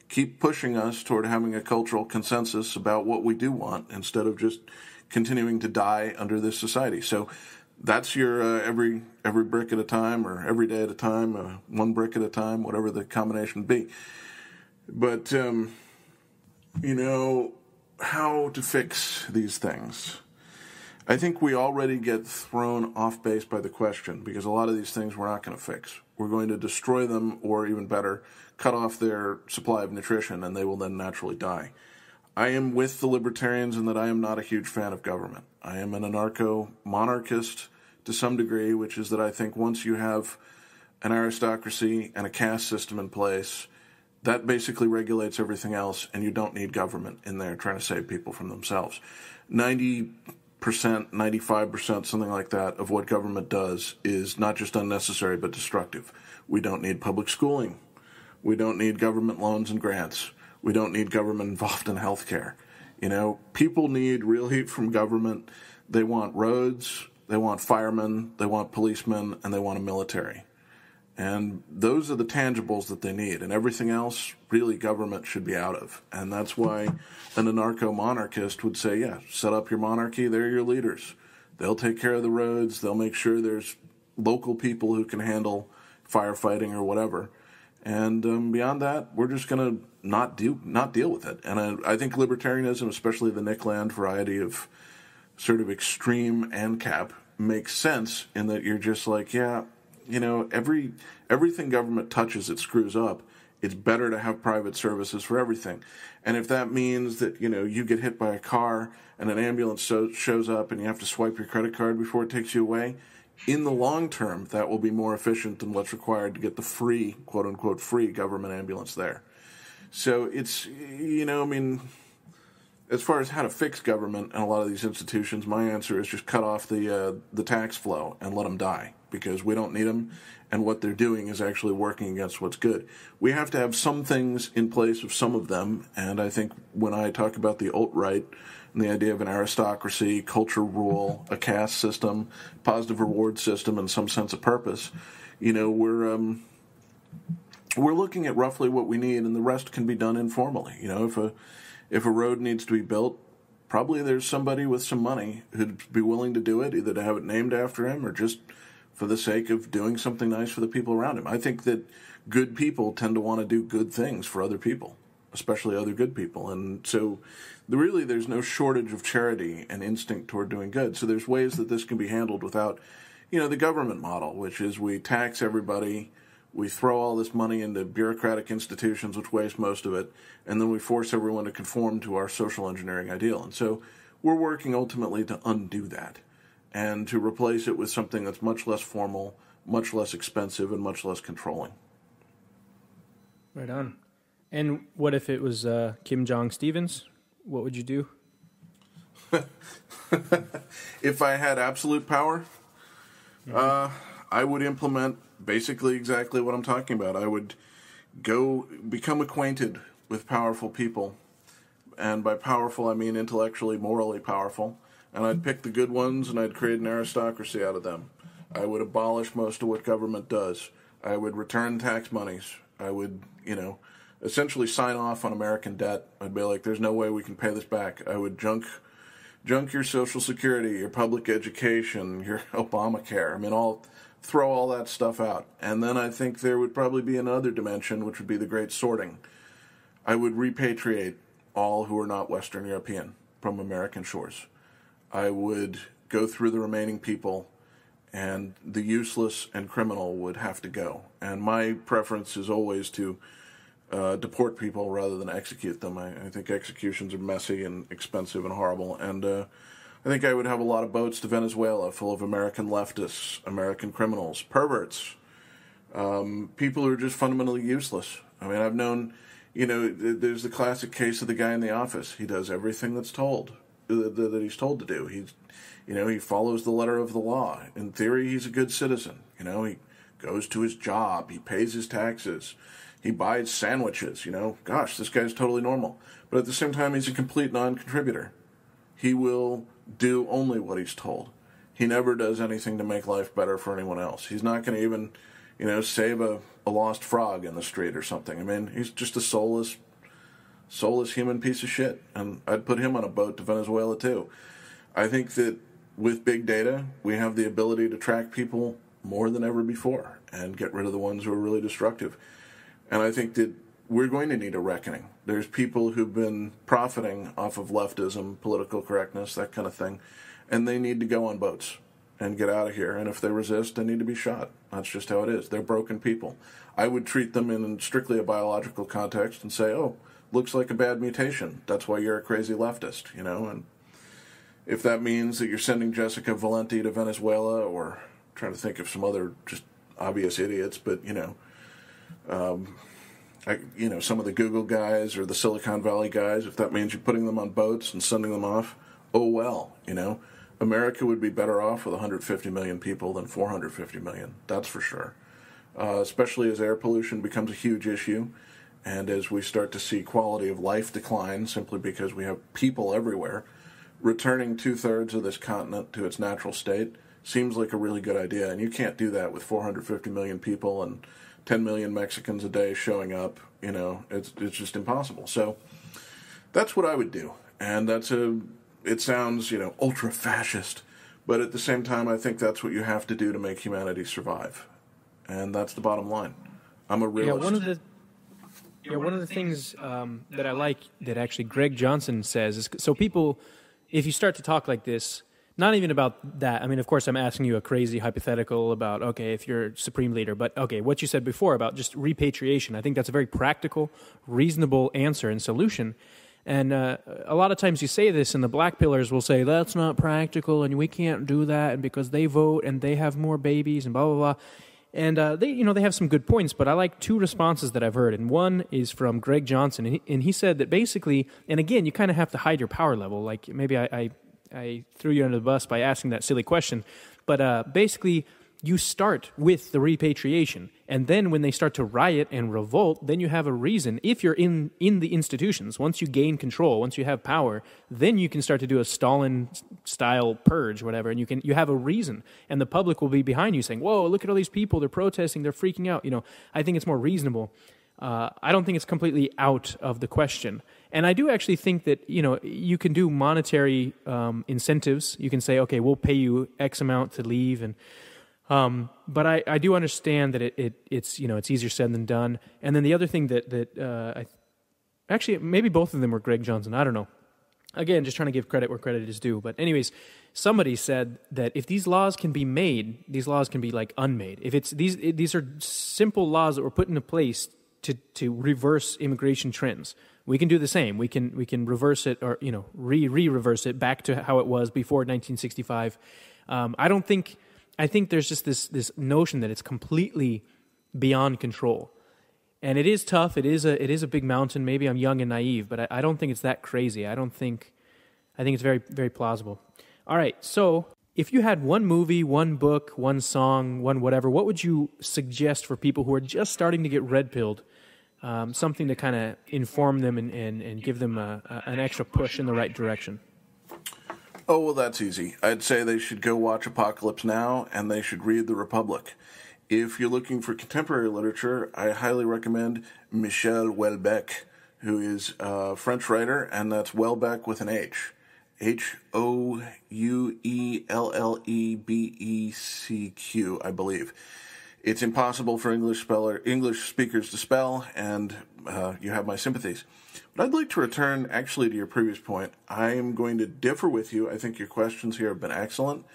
keep pushing us toward having a cultural consensus about what we do want instead of just continuing to die under this society. So that's your every brick at a time, or every day at a time, one brick at a time, whatever the combination be. But you know, how to fix these things. I think we already get thrown off base by the question, because a lot of these things we're not going to fix. We're going to destroy them, or even better, cut off their supply of nutrition, and they will then naturally die. I am with the libertarians in that I am not a huge fan of government. I am an anarcho-monarchist to some degree, which is that I think once you have an aristocracy and a caste system in place, that basically regulates everything else, and you don't need government in there trying to save people from themselves. 90%, 95%, something like that, of what government does is not just unnecessary, but destructive. We don't need public schooling. We don't need government loans and grants. We don't need government involved in health care. You know, people need real heat from government. They want roads, they want firemen, they want policemen, and they want a military. And those are the tangibles that they need. And everything else, really, government should be out of. And that's why an anarcho-monarchist would say, yeah, set up your monarchy, they're your leaders. They'll take care of the roads, they'll make sure there's local people who can handle firefighting or whatever. And beyond that, we're just going to not deal with it. And I think libertarianism, especially the Nick Land variety of sort of extreme ANCAP, makes sense in that you're just like, yeah, you know, everything government touches, it screws up. It's better to have private services for everything. And if that means that, you know, you get hit by a car and an ambulance shows up and you have to swipe your credit card before it takes you away, in the long term, that will be more efficient than what's required to get the free, quote-unquote, free government ambulance there. So it's, as far as how to fix government and a lot of these institutions, my answer is just cut off the tax flow and let them die, because we don't need them, and what they're doing is actually working against what's good. We have to have some things in place of some of them, and I think when I talk about the alt-right and the idea of an aristocracy, culture rule, a caste system, positive reward system, and some sense of purpose, we're looking at roughly what we need, and the rest can be done informally. If a road needs to be built, probably there's somebody with some money who'd be willing to do it, either to have it named after him or just for the sake of doing something nice for the people around him. I think that good people tend to want to do good things for other people, especially other good people. And so there's no shortage of charity and instinct toward doing good. So there's ways that this can be handled without, the government model, which is we tax everybody, we throw all this money into bureaucratic institutions, which waste most of it, and then we force everyone to conform to our social engineering ideal. And so we're working ultimately to undo that and to replace it with something that's much less formal, much less expensive, and much less controlling. Right on. And what if it was Kim Jong-Stevens? What would you do? If I had absolute power, I would implement basically exactly what I'm talking about. I would go become acquainted with powerful people. And by powerful, I mean intellectually, morally powerful. And I'd pick the good ones, and I'd create an aristocracy out of them. I would abolish most of what government does. I would return tax monies. I would, essentially sign off on American debt. I'd be like, there's no way we can pay this back. I would junk your Social Security, your public education, your Obamacare. I'll throw all that stuff out. And then I think there would probably be another dimension, which would be the great sorting. I would repatriate all who are not Western European from American shores. I would go through the remaining people, and the useless and criminal would have to go. And my preference is always to deport people rather than execute them. I think executions are messy and expensive and horrible. And I think I would have a lot of boats to Venezuela full of American leftists, American criminals, perverts, people who are just fundamentally useless. I've known, there's the classic case of the guy in the office. He does everything that's told, that he's told to do. He follows the letter of the law. In theory, he's a good citizen. He goes to his job. He pays his taxes. He buys sandwiches. Gosh, this guy's totally normal. But at the same time, he's a complete non-contributor. He will do only what he's told. He never does anything to make life better for anyone else. He's not going to even, save a lost frog in the street or something. He's just a soulless human piece of shit. And I'd put him on a boat to Venezuela too. I think that with big data, we have the ability to track people more than ever before and get rid of the ones who are really destructive. And I think that we're going to need a reckoning. There's people who've been profiting off of leftism, political correctness, that kind of thing, and they need to go on boats and get out of here. And if they resist, they need to be shot. That's just how it is. They're broken people. I would treat them in strictly a biological context and say, oh, looks like a bad mutation. That's why you're a crazy leftist, And if that means that you're sending Jessica Valenti to Venezuela, or trying to think of some other just obvious idiots, but, some of the Google guys or the Silicon Valley guys, if that means you're putting them on boats and sending them off, oh well, America would be better off with 150 million people than 450 million, that's for sure. Especially as air pollution becomes a huge issue, and as we start to see quality of life decline simply because we have people everywhere. Returning 2/3 of this continent to its natural state seems like a really good idea, and you can't do that with 450 million people and 10 million Mexicans a day showing up. It's just impossible. So that's what I would do, and it sounds, ultra-fascist, but at the same time, I think that's what you have to do to make humanity survive, and that's the bottom line. I'm a realist. One of the things that I like that actually Greg Johnson says is, so people, if you start to talk like this, not even about that. Of course, I'm asking you a crazy hypothetical about, okay, if you're supreme leader, but okay, what you said before about just repatriation, I think that's a very practical, reasonable answer and solution. And a lot of times you say this, and the black pillars will say, that's not practical, and we can't do that, and because they vote, and they have more babies, and blah, blah, blah. And they have some good points, but I like two responses that I've heard. And one is from Greg Johnson, and he said that basically, and again, you kind of have to hide your power level. Like maybe I threw you under the bus by asking that silly question, but basically, you start with the repatriation, and then when they start to riot and revolt, then you have a reason. If you're in the institutions, once you gain control, once you have power, then you can start to do a Stalin-style purge, whatever, and you have a reason, and the public will be behind you saying, "Whoa, look at all these people! They're protesting, they're freaking out." I think it's more reasonable. I don't think it's completely out of the question. And I do actually think that, you can do monetary incentives. You can say, okay, we'll pay you X amount to leave, and but I do understand that it's easier said than done. And then the other thing actually maybe both of them were Greg Johnson. I don't know. Again, just trying to give credit where credit is due. But anyways, somebody said that if these laws can be made, these laws can be like unmade. If it's these are simple laws that were put into place to reverse immigration trends. We can do the same. We can reverse it, or re-reverse it back to how it was before 1965. I think there's just this notion that it's completely beyond control, and it is tough. It is a big mountain. Maybe I'm young and naive, but I don't think it's that crazy. I think it's very, very plausible. All right, so if you had one movie, one book, one song, one whatever, what would you suggest for people who are just starting to get red-pilled? Something to kind of inform them and give them an extra push in the right direction. Oh, well, that's easy. I'd say they should go watch Apocalypse Now, and they should read The Republic. If you're looking for contemporary literature, I highly recommend Michel Houellebecq, who is a French writer, and that's Houellebecq with an H. Houellebecq, I believe. It's impossible for English speakers to spell, and you have my sympathies. But I'd like to return, actually, to your previous point. I am going to differ with you. I think your questions here have been excellent.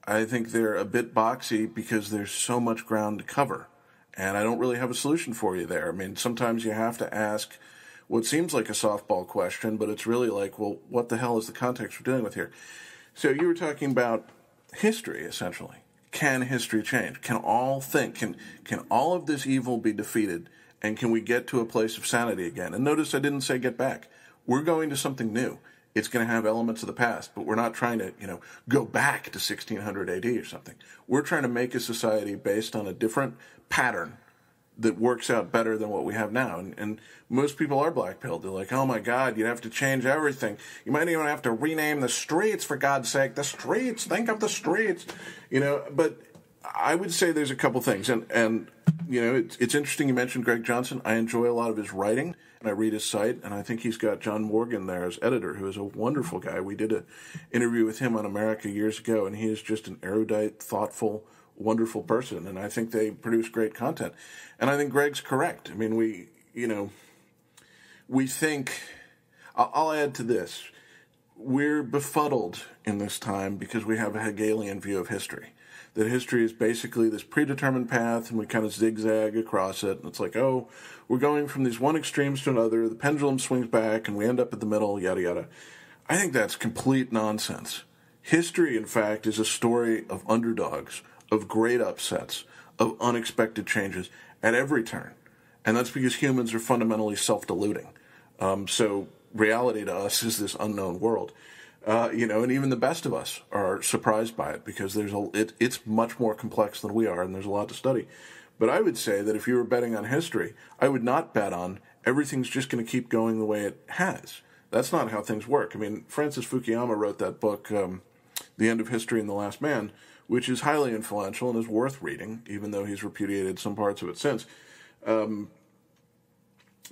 I think they're a bit boxy because there's so much ground to cover, and I don't really have a solution for you there. I mean, sometimes you have to ask what seems like a softball question, but it's really like, well, what the hell is the context we're dealing with here? So you were talking about history, essentially. Can history change? Can all of this evil be defeated? And can we get to a place of sanity again? And notice I didn't say get back. We're going to something new. It's going to have elements of the past, but we're not trying to, go back to 1600 AD or something. We're trying to make a society based on a different pattern that works out better than what we have now. And most people are black-pilled. They're like, oh my God, you'd have to change everything. You might even have to rename the streets, for God's sake. The streets, think of the streets. But I would say there's a couple things. And it's interesting you mentioned Greg Johnson. I enjoy a lot of his writing, and I read his site, and I think he's got John Morgan there as editor, who is a wonderful guy. We did an interview with him on America years ago, and he is just an erudite, thoughtful, wonderful person, and I think they produce great content. And I think Greg's correct. I mean, we think, I'll add to this, we're befuddled in this time because we have a Hegelian view of history. That history is basically this predetermined path, and we kind of zigzag across it, and it's like, oh, we're going from these one extremes to another, the pendulum swings back, and we end up at the middle, yada, yada. I think that's complete nonsense. History, in fact, is a story of underdogs, of great upsets, of unexpected changes at every turn. And that's because humans are fundamentally self-deluding. So reality to us is this unknown world. And even the best of us are surprised by it because it's much more complex than we are, and there's a lot to study. But I would say that if you were betting on history, I would not bet on everything's just going to keep going the way it has. That's not how things work. I mean, Francis Fukuyama wrote that book, The End of History and the Last Man, which is highly influential and is worth reading, even though he's repudiated some parts of it since.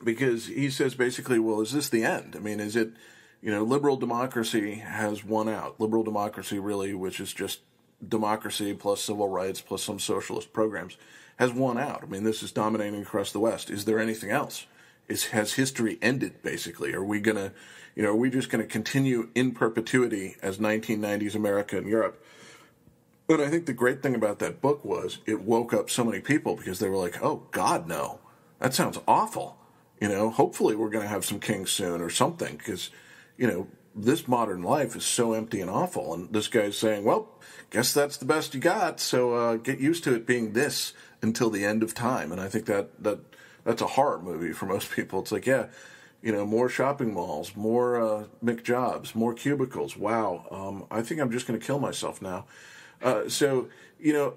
Because he says basically, well, is this the end? I mean, is it, liberal democracy has won out. Liberal democracy, really, which is just democracy plus civil rights plus some socialist programs, has won out. I mean, this is dominating across the West. Is there anything else? Has history ended, basically? Are we going to, are we just going to continue in perpetuity as 1990s America and Europe? But I think the great thing about that book was it woke up so many people because they were like, oh, God, no. That sounds awful. Hopefully we're going to have some kings soon or something, because, this modern life is so empty and awful. And this guy's saying, well, guess that's the best you got, so get used to it being this until the end of time. And I think that's a horror movie for most people. It's like, yeah, more shopping malls, more McJobs, more cubicles. Wow, I think I'm just going to kill myself now. So,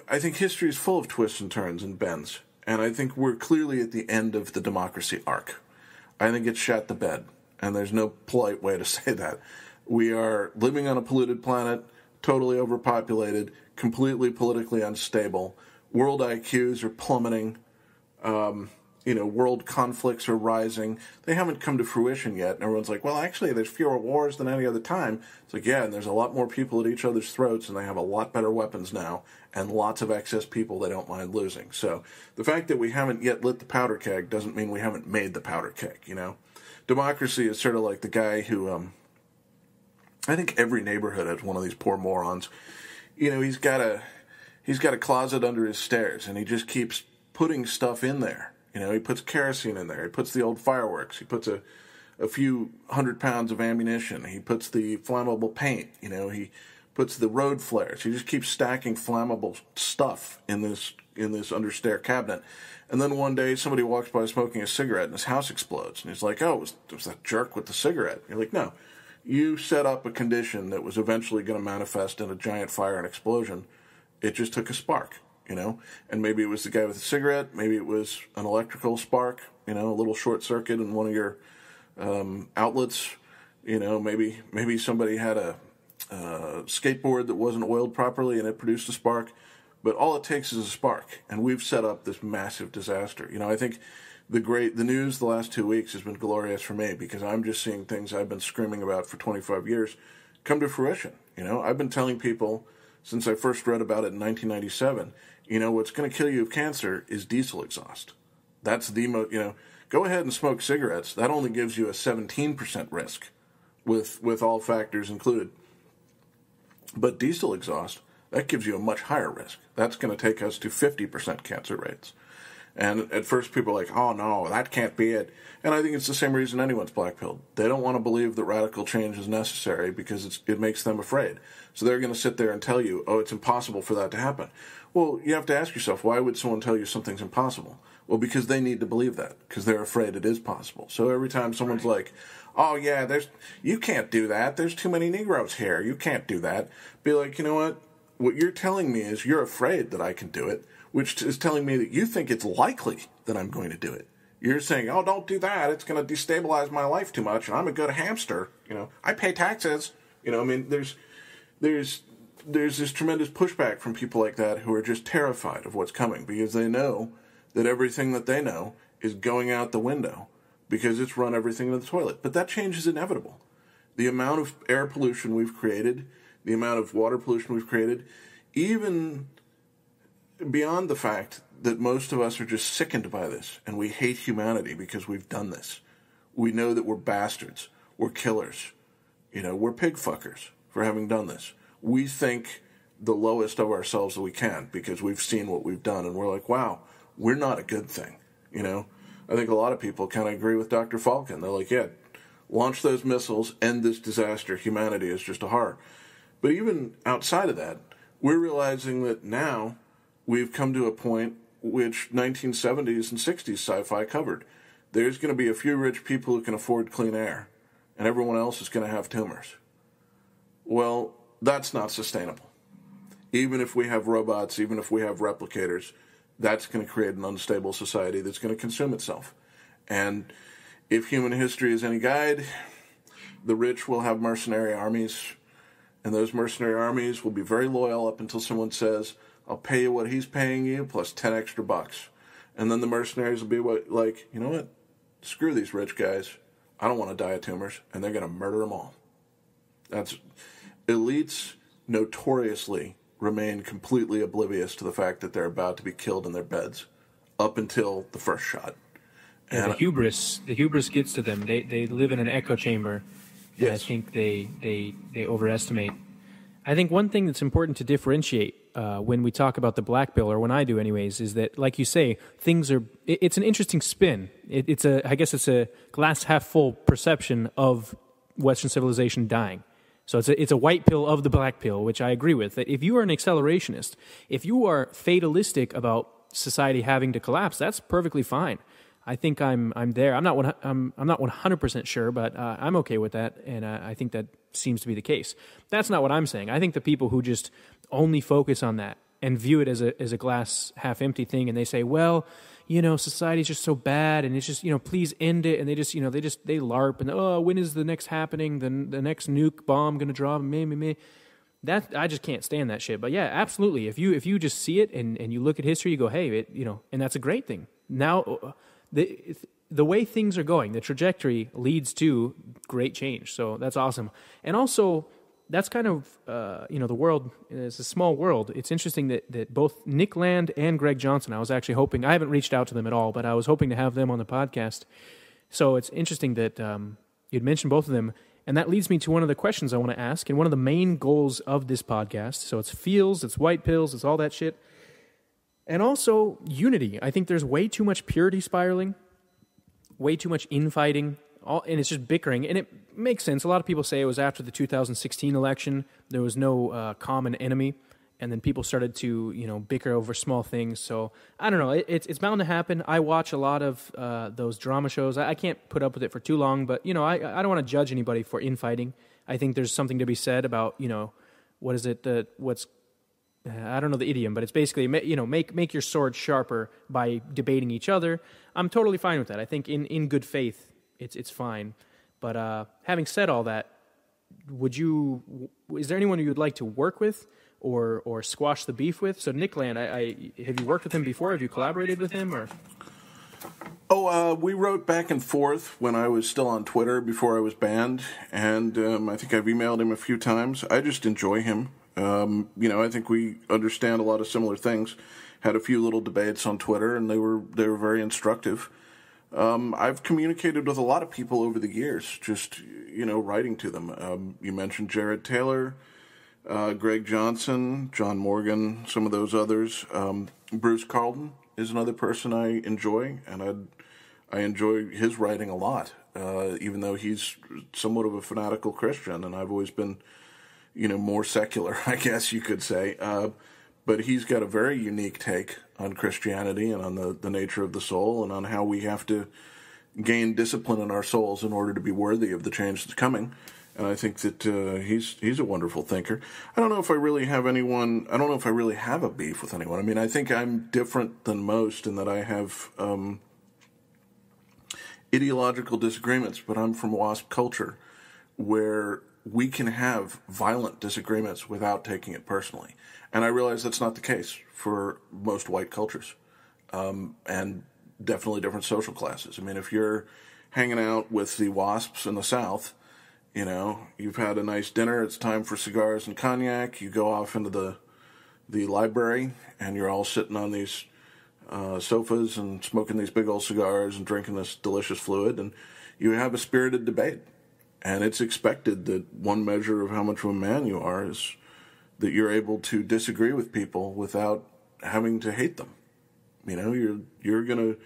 I think history is full of twists and turns and bends. And I think we're clearly at the end of the democracy arc. I think it's shat the bed, and there's no polite way to say that. We are living on a polluted planet, totally overpopulated, completely politically unstable. World IQs are plummeting. World conflicts are rising. They haven't come to fruition yet. And everyone's like, well, actually, there's fewer wars than any other time. It's like, yeah, and there's a lot more people at each other's throats, and they have a lot better weapons now, and lots of excess people they don't mind losing. So the fact that we haven't yet lit the powder keg doesn't mean we haven't made the powder keg, Democracy is sort of like the guy who, I think every neighborhood has one of these poor morons. He's got a closet under his stairs, and he just keeps putting stuff in there. He puts kerosene in there. He puts the old fireworks. He puts a few 100 pounds of ammunition. He puts the flammable paint. He puts the road flares. He just keeps stacking flammable stuff in this understair cabinet. And then one day somebody walks by smoking a cigarette and his house explodes. And he's like, oh, it was that jerk with the cigarette. You're like, no. You set up a condition that was eventually going to manifest in a giant fire and explosion. It just took a spark. And maybe it was the guy with the cigarette, maybe it was an electrical spark, a little short circuit in one of your outlets, maybe somebody had a skateboard that wasn't oiled properly and it produced a spark, but all it takes is a spark, and we've set up this massive disaster. I think the news the last 2 weeks has been glorious for me, because I'm just seeing things I've been screaming about for 25 years come to fruition. I've been telling people since I first read about it in 1997, what's going to kill you of cancer is diesel exhaust. That's the go ahead and smoke cigarettes. That only gives you a 17% risk with all factors included. But diesel exhaust, that gives you a much higher risk. That's going to take us to 50% cancer rates. And at first people are like, oh no, that can't be it. And I think it's the same reason anyone's blackpilled. They don't want to believe that radical change is necessary because it makes them afraid. So they're going to sit there and tell you, oh, it's impossible for that to happen. Well, you have to ask yourself, why would someone tell you something's impossible? Well, because they need to believe that, because they're afraid it is possible. So every time someone's like, oh yeah, you can't do that. There's too many Negroes here. You can't do that. Be like, you know what? What you're telling me is you're afraid that I can do it, which is telling me that you think it's likely that I'm going to do it. You're saying, oh, don't do that. It's going to destabilize my life too much, and I'm a good hamster. I pay taxes. There's this tremendous pushback from people like that who are just terrified of what's coming, because they know that everything that they know is going out the window because it's run everything to the toilet. But that change is inevitable. The amount of air pollution we've created, the amount of water pollution we've created, even beyond the fact that most of us are just sickened by this and we hate humanity because we've done this. We know that we're bastards. We're killers. We're pig fuckers for having done this. We think the lowest of ourselves that we can because we've seen what we've done, and we're like, wow, we're not a good thing. I think a lot of people kind of agree with Dr. Falcon. They're like, yeah, launch those missiles, end this disaster. Humanity is just a horror. But even outside of that, we're realizing that now we've come to a point which 1970s and 60s sci-fi covered. There's going to be a few rich people who can afford clean air, and everyone else is going to have tumors. Well, that's not sustainable. Even if we have robots, even if we have replicators, that's going to create an unstable society that's going to consume itself. And if human history is any guide, the rich will have mercenary armies, and those mercenary armies will be very loyal up until someone says, I'll pay you what he's paying you plus 10 extra bucks. And then the mercenaries will be like, you know what? Screw these rich guys. I don't want to die of tumors. And they're going to murder them all. Elites notoriously remain completely oblivious to the fact that they're about to be killed in their beds up until the first shot. And the hubris gets to them. They live in an echo chamber. And yes. I think they overestimate. I think one thing that's important to differentiate when we talk about the black pill, or when I do anyways, is that, like you say, it's an interesting spin. I guess it's a glass half full perception of Western civilization dying. So it's a white pill of the black pill, which I agree with. That if you are an accelerationist, if you are fatalistic about society having to collapse, that's perfectly fine. I think I'm there. I'm not 100% sure, but I'm okay with that, and I think that seems to be the case. That's not what I'm saying. I think the people who just only focus on that and view it as a glass half empty thing, and they say, well, society's just so bad, and it's just, please end it, and they LARP, and when is the next happening? The next nuke bomb gonna drop? Me. That I just can't stand that shit. But yeah, absolutely. If you just see it and you look at history, you go, hey, and that's a great thing. Now. The way things are going, the trajectory leads to great change. So that's awesome. And also, that's kind of, the world is a small world. It's interesting that both Nick Land and Greg Johnson, I was actually hoping, I haven't reached out to them at all, but I was hoping to have them on the podcast. So it's interesting that you'd mentioned both of them. And that leads me to one of the questions I want to ask, and one of the main goals of this podcast. So it's feels, it's white pills, it's all that shit. And also, unity. I think there's way too much purity spiraling, way too much infighting, and it's just bickering. And it makes sense. A lot of people say it was after the 2016 election. There was no common enemy, and then people started to, bicker over small things. So, I don't know. It's bound to happen. I watch a lot of those drama shows. I can't put up with it for too long, but, I don't want to judge anybody for infighting. I think there's something to be said about, what is it, I don't know the idiom, but it's basically, make your sword sharper by debating each other. I'm totally fine with that. I think in good faith, it's fine. But having said all that, is there anyone you would like to work with or squash the beef with? So Nick Land, have you worked with him before? Have you collaborated with him? Or? We wrote back and forth when I was still on Twitter before I was banned, and I think I've emailed him a few times. I just enjoy him. I think we understand a lot of similar things. Had a few little debates on Twitter, and they were very instructive. I've communicated with a lot of people over the years, just, writing to them. You mentioned Jared Taylor, Greg Johnson, John Morgan, some of those others. Bruce Carlton is another person I enjoy, and I enjoy his writing a lot, even though he's somewhat of a fanatical Christian, and I've always been more secular, I guess you could say. But he's got a very unique take on Christianity and on the nature of the soul, and on how we have to gain discipline in our souls in order to be worthy of the change that's coming. And I think that he's a wonderful thinker. I don't know if I really have a beef with anyone. I mean, I think I'm different than most in that I have ideological disagreements, but I'm from WASP culture, where we can have violent disagreements without taking it personally. And I realize that's not the case for most white cultures, and definitely different social classes. I mean, if you're hanging out with the WASPs in the South, you've had a nice dinner, it's time for cigars and cognac, you go off into the library, and you're all sitting on these sofas and smoking these big old cigars and drinking this delicious fluid, and you have a spirited debate. And it's expected that one measure of how much of a man you are is that you're able to disagree with people without having to hate them. You're going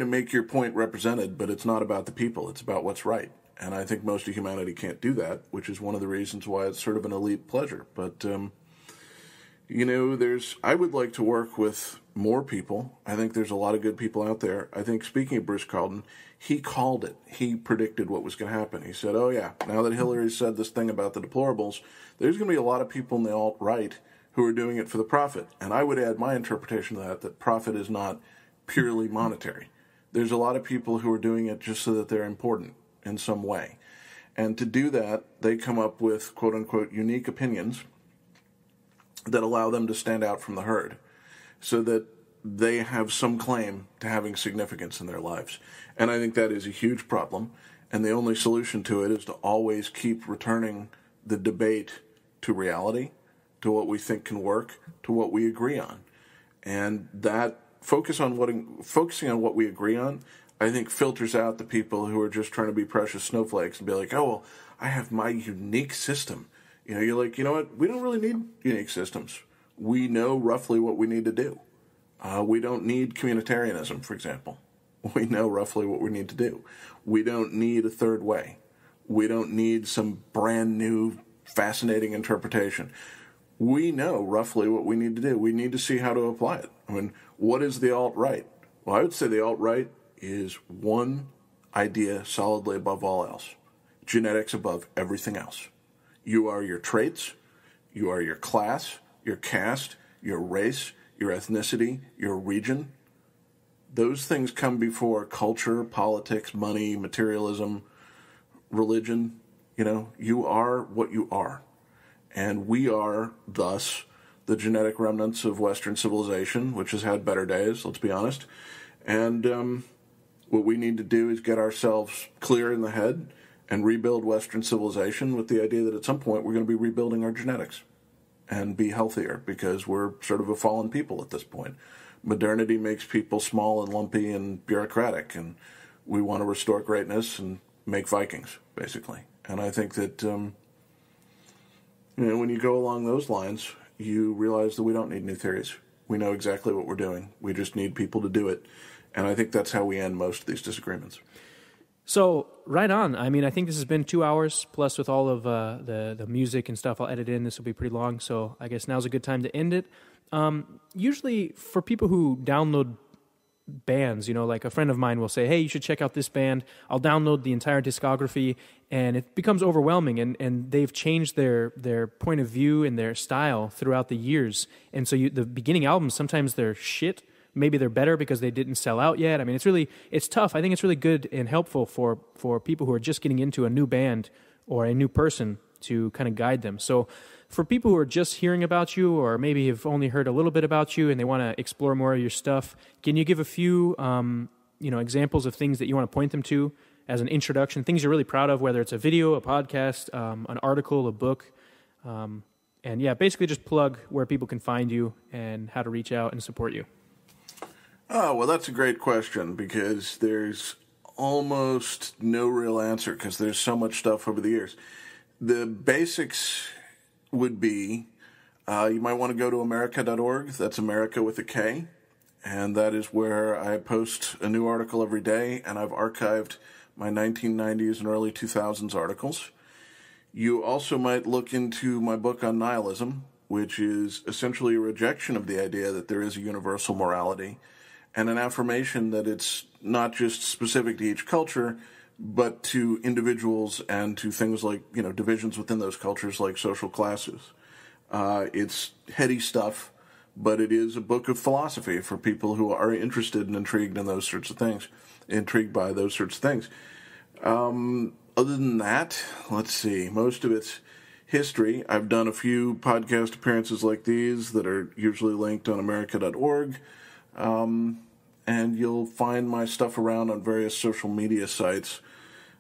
to make your point represented, but it's not about the people, it's about what's right. And I think most of humanity can't do that, which is one of the reasons why it's sort of an elite pleasure. But I would like to work with more people. I think there's a lot of good people out there. I think, speaking of Bruce Carlton, he called it. He predicted what was going to happen. He said, oh yeah, now that Hillary said this thing about the deplorables, there's going to be a lot of people in the alt-right who are doing it for the profit. And I would add my interpretation to that profit is not purely monetary. There's a lot of people who are doing it just so that they're important in some way. And to do that, they come up with, quote-unquote, unique opinions that allow them to stand out from the herd, so that they have some claim to having significance in their lives. And I think that is a huge problem, and the only solution to it is to always keep returning the debate to reality, to what we think can work, to what we agree on. And that focusing on what we agree on, I think filters out the people who are just trying to be precious snowflakes and be like, oh, well, I have my unique system. You're like, you know what? We don't really need unique systems. we know roughly what we need to do. We don't need communitarianism, for example. We know roughly what we need to do. We don't need a third way. We don't need some brand new, fascinating interpretation. We know roughly what we need to do. We need to see how to apply it. I mean, what is the alt-right? Well, I would say the alt-right is one idea solidly above all else. Genetics above everything else. You are your traits, you are your class, your caste, your race, your ethnicity, your region. Those things come before culture, politics, money, materialism, religion. You know, you are what you are. And we are, thus, the genetic remnants of Western civilization, which has had better days, let's be honest. And what we need to do is get ourselves clear in the head and rebuild Western civilization with the idea that at some point we're going to be rebuilding our genetics and be healthier, because we're sort of a fallen people at this point. Modernity makes people small and lumpy and bureaucratic, and we want to restore greatness and make Vikings, basically. And I think that, when you go along those lines, you realize that we don't need new theories. We know exactly what we're doing. We just need people to do it. And I think that's how we end most of these disagreements. So, right on. I mean, I think this has been 2 hours, plus with all of the music and stuff I'll edit in. This will be pretty long, so I guess now's a good time to end it. Usually, for people who download bands, like a friend of mine will say, hey, you should check out this band. I'll download the entire discography, and it becomes overwhelming, and they've changed their point of view and their style throughout the years. And so the beginning albums, sometimes they're shit. Maybe they're better because they didn't sell out yet. I mean, it's tough. I think it's really good and helpful for people who are just getting into a new band or a new person to kind of guide them. So for people who are just hearing about you, or maybe have only heard a little bit about you and they want to explore more of your stuff, can you give a few examples of things that you want to point them to as an introduction, things you're really proud of, whether it's a video, a podcast, an article, a book, and yeah, basically just plug where people can find you and how to reach out and support you. Oh, well, that's a great question, because there's almost no real answer, because there's so much stuff over the years. The basics would be, you might want to go to America.org. That's America with a K. And that is where I post a new article every day, and I've archived my 1990s and early 2000s articles. You also might look into my book on nihilism, which is essentially a rejection of the idea that there is a universal morality, and an affirmation that it's not just specific to each culture, but to individuals and to things like, divisions within those cultures, like social classes. It's heady stuff, but it is a book of philosophy for people who are interested and intrigued by those sorts of things. Other than that, let's see, most of it's history. I've done a few podcast appearances like these that are usually linked on America.org. And you'll find my stuff around on various social media sites.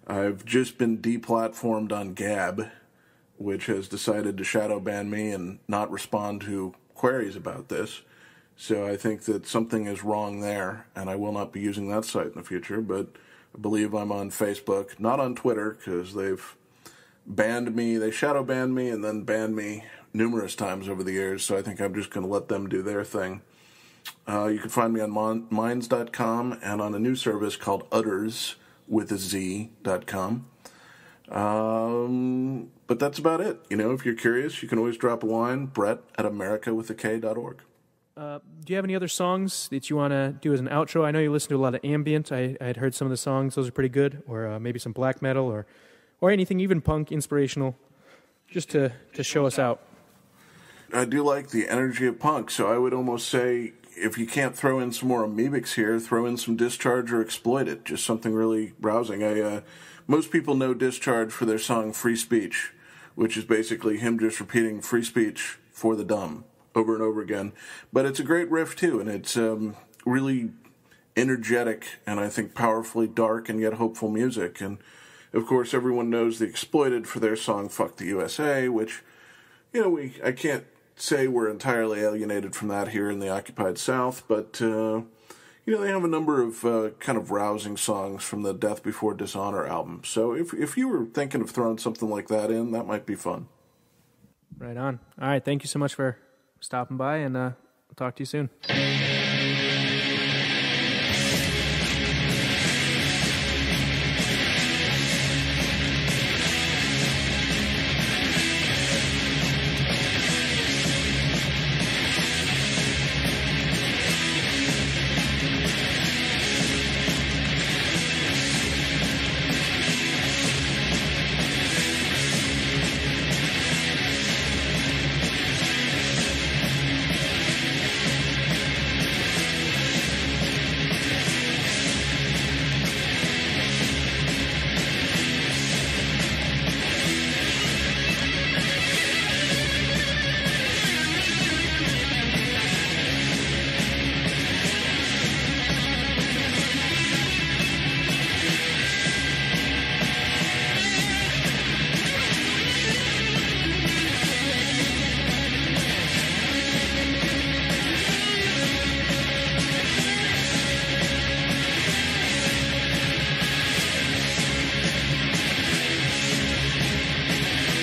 I've just been deplatformed on Gab, which has decided to shadow ban me and not respond to queries about this. So I think that something is wrong there, and I will not be using that site in the future, but I believe I'm on Facebook, not on Twitter, because they've banned me. They shadow banned me and then banned me numerous times over the years, so I think I'm just going to let them do their thing. You can find me on minds.com and on a new service called Utters with a Z.com. But that's about it. If you're curious, you can always drop a line, Brett@americawithak.org. Do you have any other songs that you want to do as an outro? I know you listen to a lot of ambient. I had heard some of the songs. Those are pretty good. Or maybe some black metal or anything, even punk, inspirational, just to show us out. I do like the energy of punk, so I would almost say, if you can't throw in some more amoebics here, throw in some Discharge or Exploit It. Just something really rousing. Most people know Discharge for their song Free Speech, which is basically him just repeating free speech for the dumb over and over again. But it's a great riff, too, and it's really energetic and I think powerfully dark and yet hopeful music. And, of course, everyone knows the Exploited for their song Fuck the USA, which, I can't say we're entirely alienated from that here in the occupied South, but, they have a number of kind of rousing songs from the Death Before Dishonor album. So if you were thinking of throwing something like that in, that might be fun. Right on. All right, thank you so much for stopping by, and I'll talk to you soon.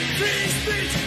Free speech,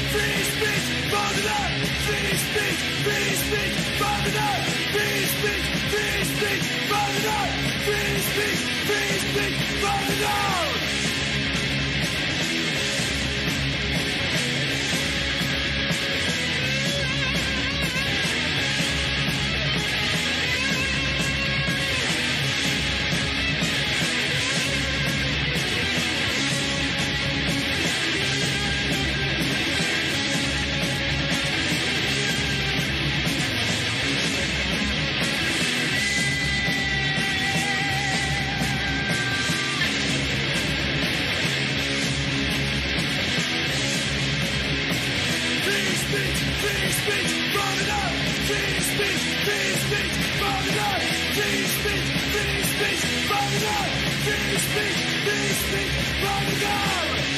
from the God.